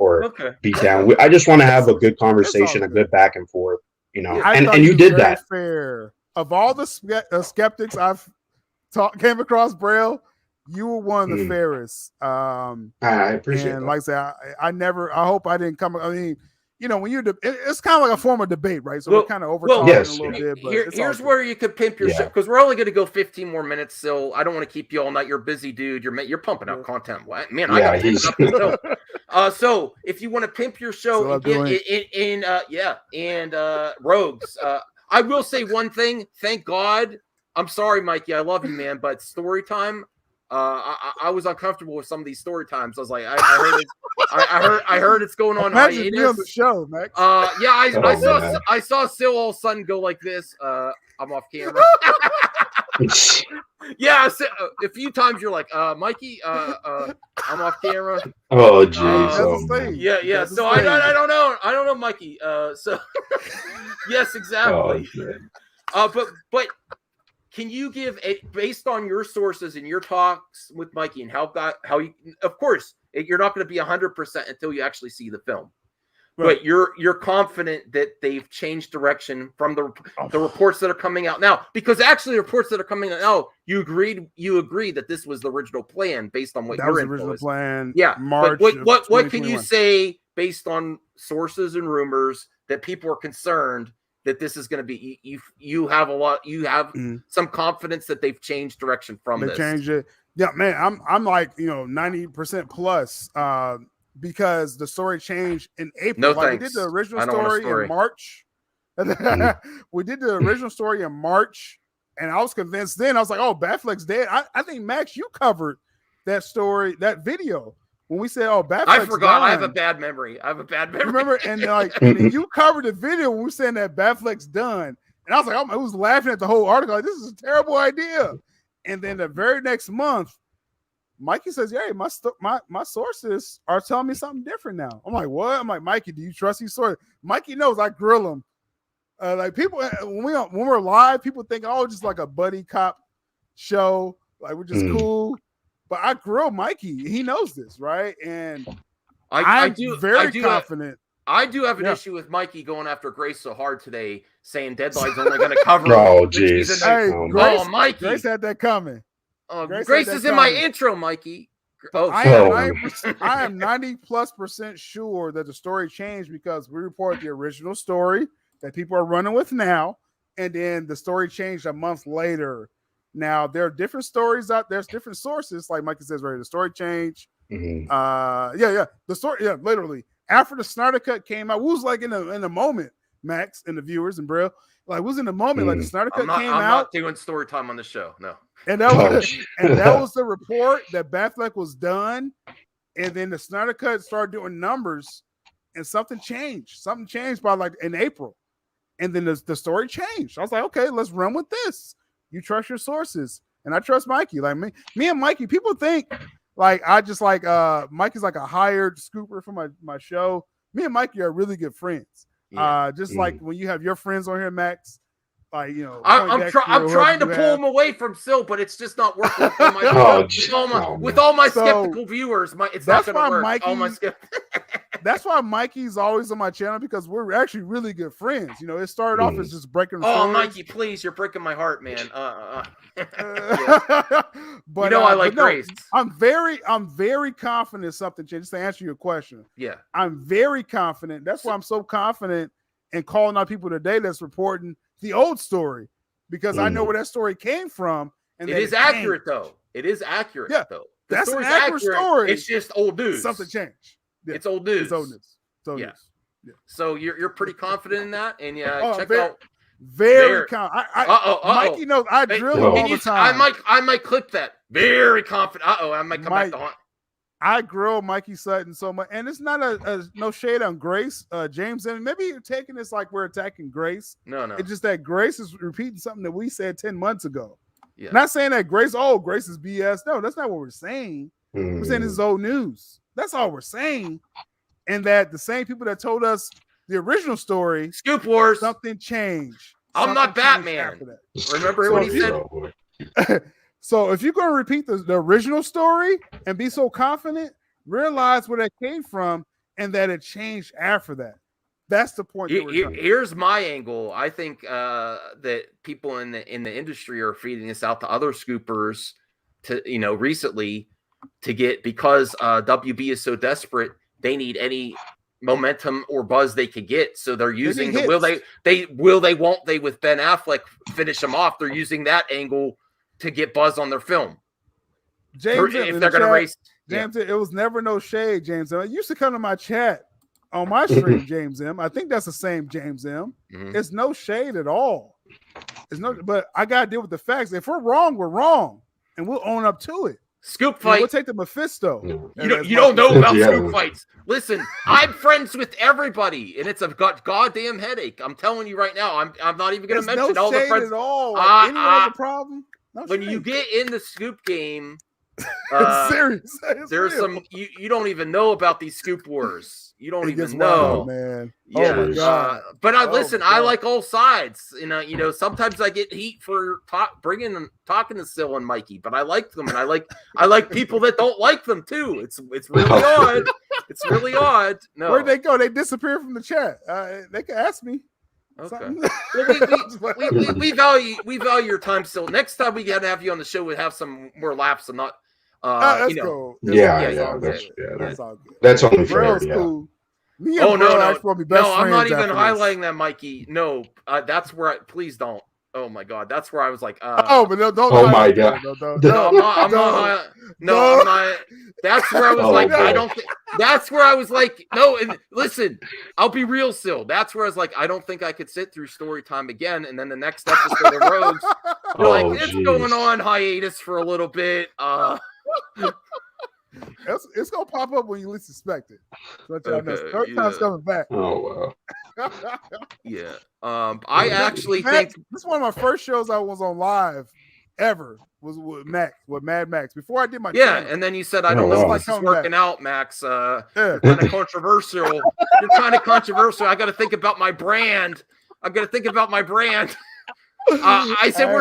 beat down. I just want to have a good conversation, a good back and forth. And you did that. Fair. Of all the skeptics I've came across, Braille, you were one of the fairest. I appreciate and that. like I said, I hope I didn't come. I mean, when it's kind of like a form of debate, right? So we're kind of over talking a little bit. But here's where you could pimp your show, because we're only going to go 15 more minutes. So I don't want to keep you all night. You're a busy dude. You're pumping out content. Man, I got to up the show. So if you want to pimp your show and Rogues, I will say one thing. Thank God. I'm sorry, Mikey. I love you, man. But story time. I was uncomfortable with some of these story times. I was like, I heard it's going on hiatus. Be on the show, Max. I saw Sil all of a sudden go like this. I'm off camera. Yeah, a few times you're like, Mikey, I'm off camera. Oh, jeez. Yeah. So I don't know, Mikey. So yes, exactly. But. Can you give based on your sources and your talks with Mikey and how you, of course, you're not going to be 100% until you actually see the film, right. But you're confident that they've changed direction from the reports that are coming out now, because actually the reports that are coming out now, you agree that this was the original plan based on what your original plan. Yeah. March. What can you say based on sources and rumors that people are concerned that this is going to be, you have some confidence that they've changed direction from this. They changed it. Yeah, man, I'm like, 90% plus because the story changed in April. No, like, thanks. We did the original story in March. We did the original story in March, and I was convinced then. I was like, oh, Batfleck's dead. I think, Max, you covered that story, that video. When we said, "Oh, Batfleck's I forgot." done. I have a bad memory. Remember, and and you covered the video when we were saying that Batfleck's done, and I was like, I was laughing at the whole article. Like, this is a terrible idea. And then the very next month, Mikey says, "Hey, my sources are telling me something different now." I'm like, "What?" I'm like, "Mikey, do you trust these sources?" Mikey knows I grill him. Like, people when we're live, people think, "Oh, just like a buddy cop show, like we're just cool." But I grill Mikey. He knows this, right? And I'm very confident. I do have an issue with Mikey going after Grace so hard today, saying Deadline's only going to cover. Oh, jeez. Grace, Mikey. Grace had that coming. Grace is in my intro, Mikey. I am 90+% sure that the story changed because we reported the original story that people are running with now, and then the story changed a month later. Now there are different stories out. There's different sources, like Mikey says, right? The story changed. Mm-hmm. The story. Yeah, literally after the Snyder Cut came out, we was like in the moment, Max and the viewers and Brill, like we was in the moment. Like the Snyder Cut came out. I'm not doing story time on the show. No. And that was the report that Batfleck was done, and then the Snyder Cut started doing numbers, and something changed. Something changed by like in April, and then the story changed. I was like, okay, let's run with this. You trust your sources, and I trust Mikey. Like me and Mikey, people think like I just like Mikey's like a hired scooper for my show. Me and Mikey are really good friends. Yeah. Like when you have your friends on here, Max. Like, I'm trying to pull him away from Sil, but it's just not working with all my skeptical viewers. It's not going to work. That's why Mikey's always on my channel, because we're actually really good friends. It started off as just breaking stories. Oh, Mikey, please, you're breaking my heart, man. But I like Grace. I'm very confident something changed. Just to answer your question. Yeah. I'm very confident. That's why I'm so confident in calling out people today that's reporting the old story, because I know where that story came from. And it is accurate, though. It is accurate, though. That's an accurate story. It's just old news. Something changed. Yeah. It's old news. It's old news. Yeah. So you're pretty confident in that, and check out. Very confident. Mikey knows I drill him all the time. I might clip that. Very confident. I might come back to haunt. I grill Mikey Sutton so much, and it's not a no shade on Grace, James. And maybe you're taking this like we're attacking Grace. No. It's just that Grace is repeating something that we said 10 months ago. Yeah. Not saying that Grace is BS. No, that's not what we're saying. We're saying this is old news. That's all we're saying. and that the same people that told us the original story, Scoop Wars, something changed. I'm not Batman. Remember what he said? So if you're going to repeat the original story and be so confident, realize where that came from and that it changed after that. That's the point. Here's my angle. I think that people in the industry are feeding this out to other scoopers to recently to get, because WB is so desperate, they need any momentum or buzz they could get. So they're using the won't they with Ben Affleck finish them off. They're using that angle to get buzz on their film. James, if they're going to race. James, it was never no shade, James. It used to come to my chat on my stream, James M. I think that's the same James M. Mm-hmm. It's no shade at all. But I gotta deal with the facts. If we're wrong, we're wrong, and we'll own up to it. Scoop fight. We'll take the Mephisto. You don't know about scoop fights. Listen, I'm friends with everybody, and it's a goddamn headache. I'm telling you right now. I'm not even going to mention all the friends. At all. Anyone the problem? No when shade. you get in the scoop game, serious. There's real. some you don't even know about these scoop wars. You don't even wild, know, man. Yeah, oh my God. But I like all sides. Sometimes I get heat for talking to Sil and Mikey, but I like them, and I like people that don't like them too. It's really odd. It's really odd. No, Where'd they go? They disappeared from the chat. They can ask me. Okay. Well, we value your time still. Next time we gotta have you on the show, we'll have some more laughs and not that's cool. That's only fair. Cool. I'm not even highlighting that, Mikey. No, that's where please don't. Oh my God, that's where I was like, but don't. Oh my God. I'm not. That's where I was like, I don't think. That's where I was like, no. And listen, I'll be real, Sil. That's where I was like, I don't think I could sit through story time again. And then the next episode of Rogues, it's going on hiatus for a little bit. It's gonna pop up when you least expect it. So third time's coming back. Oh wow. Yeah. I actually think this is one of my first shows I was on live ever was with Mad Max. Before I did my channel. And then you said I don't know if this is working out, Max. You're kind of controversial. You're kind of controversial. I got to think about my brand. I said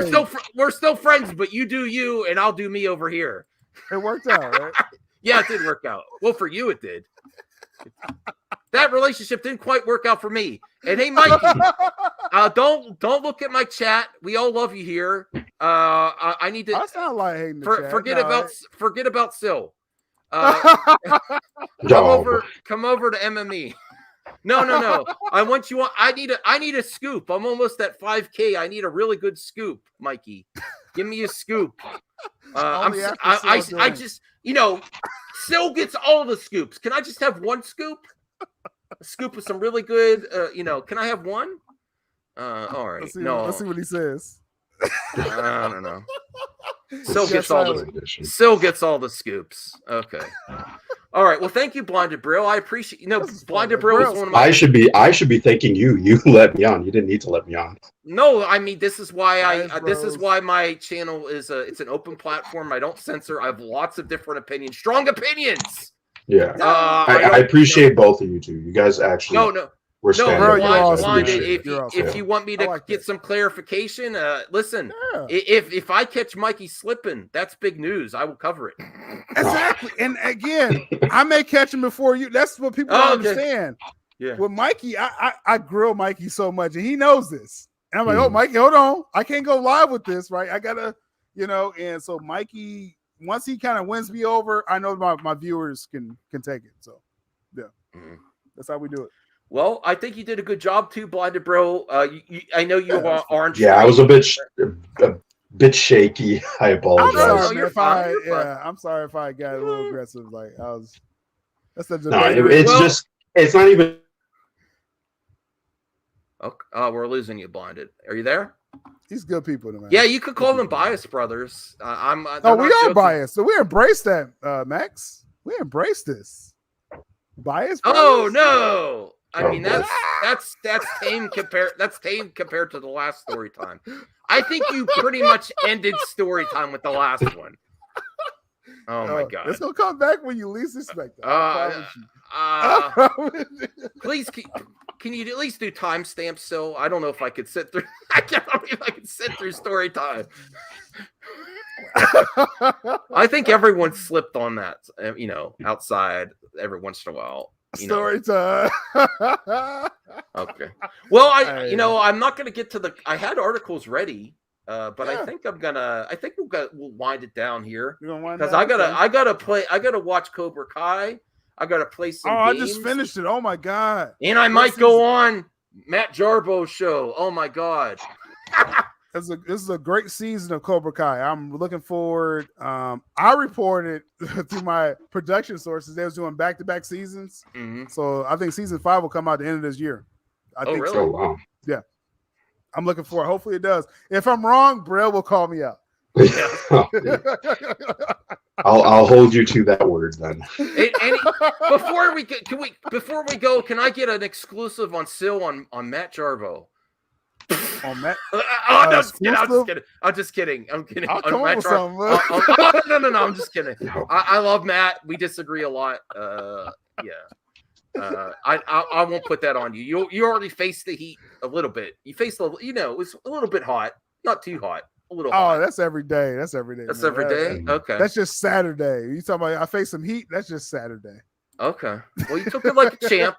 we're still friends, but you do you, and I'll do me over here. It worked out, right? Yeah, it did work out. Well, for you, it did. That relationship didn't quite work out for me. And hey, Mikey, don't look at my chat. We all love you here. I need to. That's not like hating the chat. Forget about Sil. Come over to MME. No. I want you on. I need a scoop. I'm almost at 5K. I need a really good scoop, Mikey. Give me a scoop. I just, Sil gets all the scoops. Can I just have one scoop? A scoop with some really good, can I have one? All right. Let's see what he says. I don't know. Sil gets all the scoops. Okay. All right. Well, thank you, Blinded Brill. I appreciate. Blinded Brill is one of my. I should be thanking you. You let me on. You didn't need to let me on. No, I mean this is why this is why my channel is it's an open platform. I don't censor. I have lots of different opinions, strong opinions. Yeah. I appreciate both of you two. You guys actually. We're Blinded. If you want me to get some clarification, listen. Yeah. If I catch Mikey slipping, that's big news. I will cover it. Exactly. And again, I may catch him before you. That's what people don't understand. Yeah. With Mikey, I grill Mikey so much, and he knows this. And I'm like, oh, Mikey, hold on. I can't go live with this, right? I gotta, And so Mikey, once he kind of wins me over, I know my viewers can take it. So, yeah, that's how we do it. Well, I think you did a good job too, Blinded Bro. I know you aren't. Yeah, I was a bit shaky. I apologize. I'm sorry if I got a little aggressive. Like I was. That's the it's not even. Oh, we're losing you, Blinded. Are you there? These good people, man. Yeah, you could call them bias brothers. We are biased, so we embrace that, Max. We embrace this. Bias brothers? Oh no. I mean that's tame compared to the last story time. I think you pretty much ended story time with the last one. Oh my god. It's gonna come back when you least expect it. I promise you. Please, can you at least do timestamps? So I don't know if I could sit through. I don't know if I could sit through story time. I think everyone slipped on that, outside every once in a while. Story time. Okay. Well, I'm not going to get to the. I had articles ready, but I think we'll wind it down here because I gotta watch Cobra Kai. I gotta play some. I games. just finished it. Oh my god! And I might go on Matt Jarbo's show. Oh my god! This is a great season of Cobra Kai. I'm looking forward. I reported through my production sources they was doing back-to-back seasons. Mm-hmm. So I think season 5 will come out at the end of this year. I think really? so. Oh, wow. Yeah. I'm looking for it. Hopefully it does. If I'm wrong, Brell will call me out. I'll hold you to that word then. Before we go, can I get an exclusive on Sil on Matt Jarbo? On Matt? I'm just kidding. I'm kidding. I'll come Matt with Jarbo. No. I'm just kidding. I love Matt. We disagree a lot. I won't put that on you. You already faced the heat a little bit. You faced it's a little bit hot, not too hot. A little hot. That's every day. That's every day. That's every day. Okay. That's just Saturday. You talking about I face some heat? That's just Saturday. Okay. Well, you took it like a champ.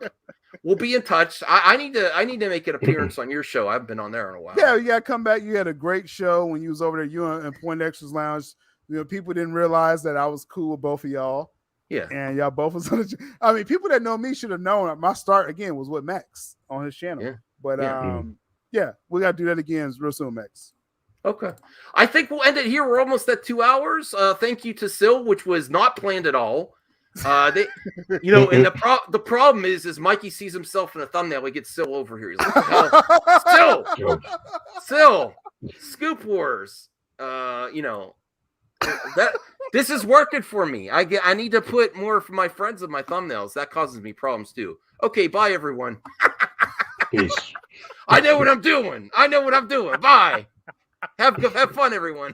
We'll be in touch. I need to make an appearance on your show. I haven't been on there in a while. Yeah, you gotta come back. You had a great show when you was over there. You and Point Extras Lounge. People didn't realize that I was cool with both of y'all. Yeah. And y'all both was on the people that know me should have known my start again was with Max on his channel. Yeah. But we gotta do that again real soon, Max. Okay. I think we'll end it here. We're almost at 2 hours. Thank you to Sil, which was not planned at all. And the problem is Mikey sees himself in a thumbnail. He gets Sil over here. He's like, Sil, Scoop Wars. That this is working for me. I need to put more of my friends in my thumbnails. That causes me problems too. Okay, bye everyone. Peace. I know what I'm doing. Bye. Have fun, everyone.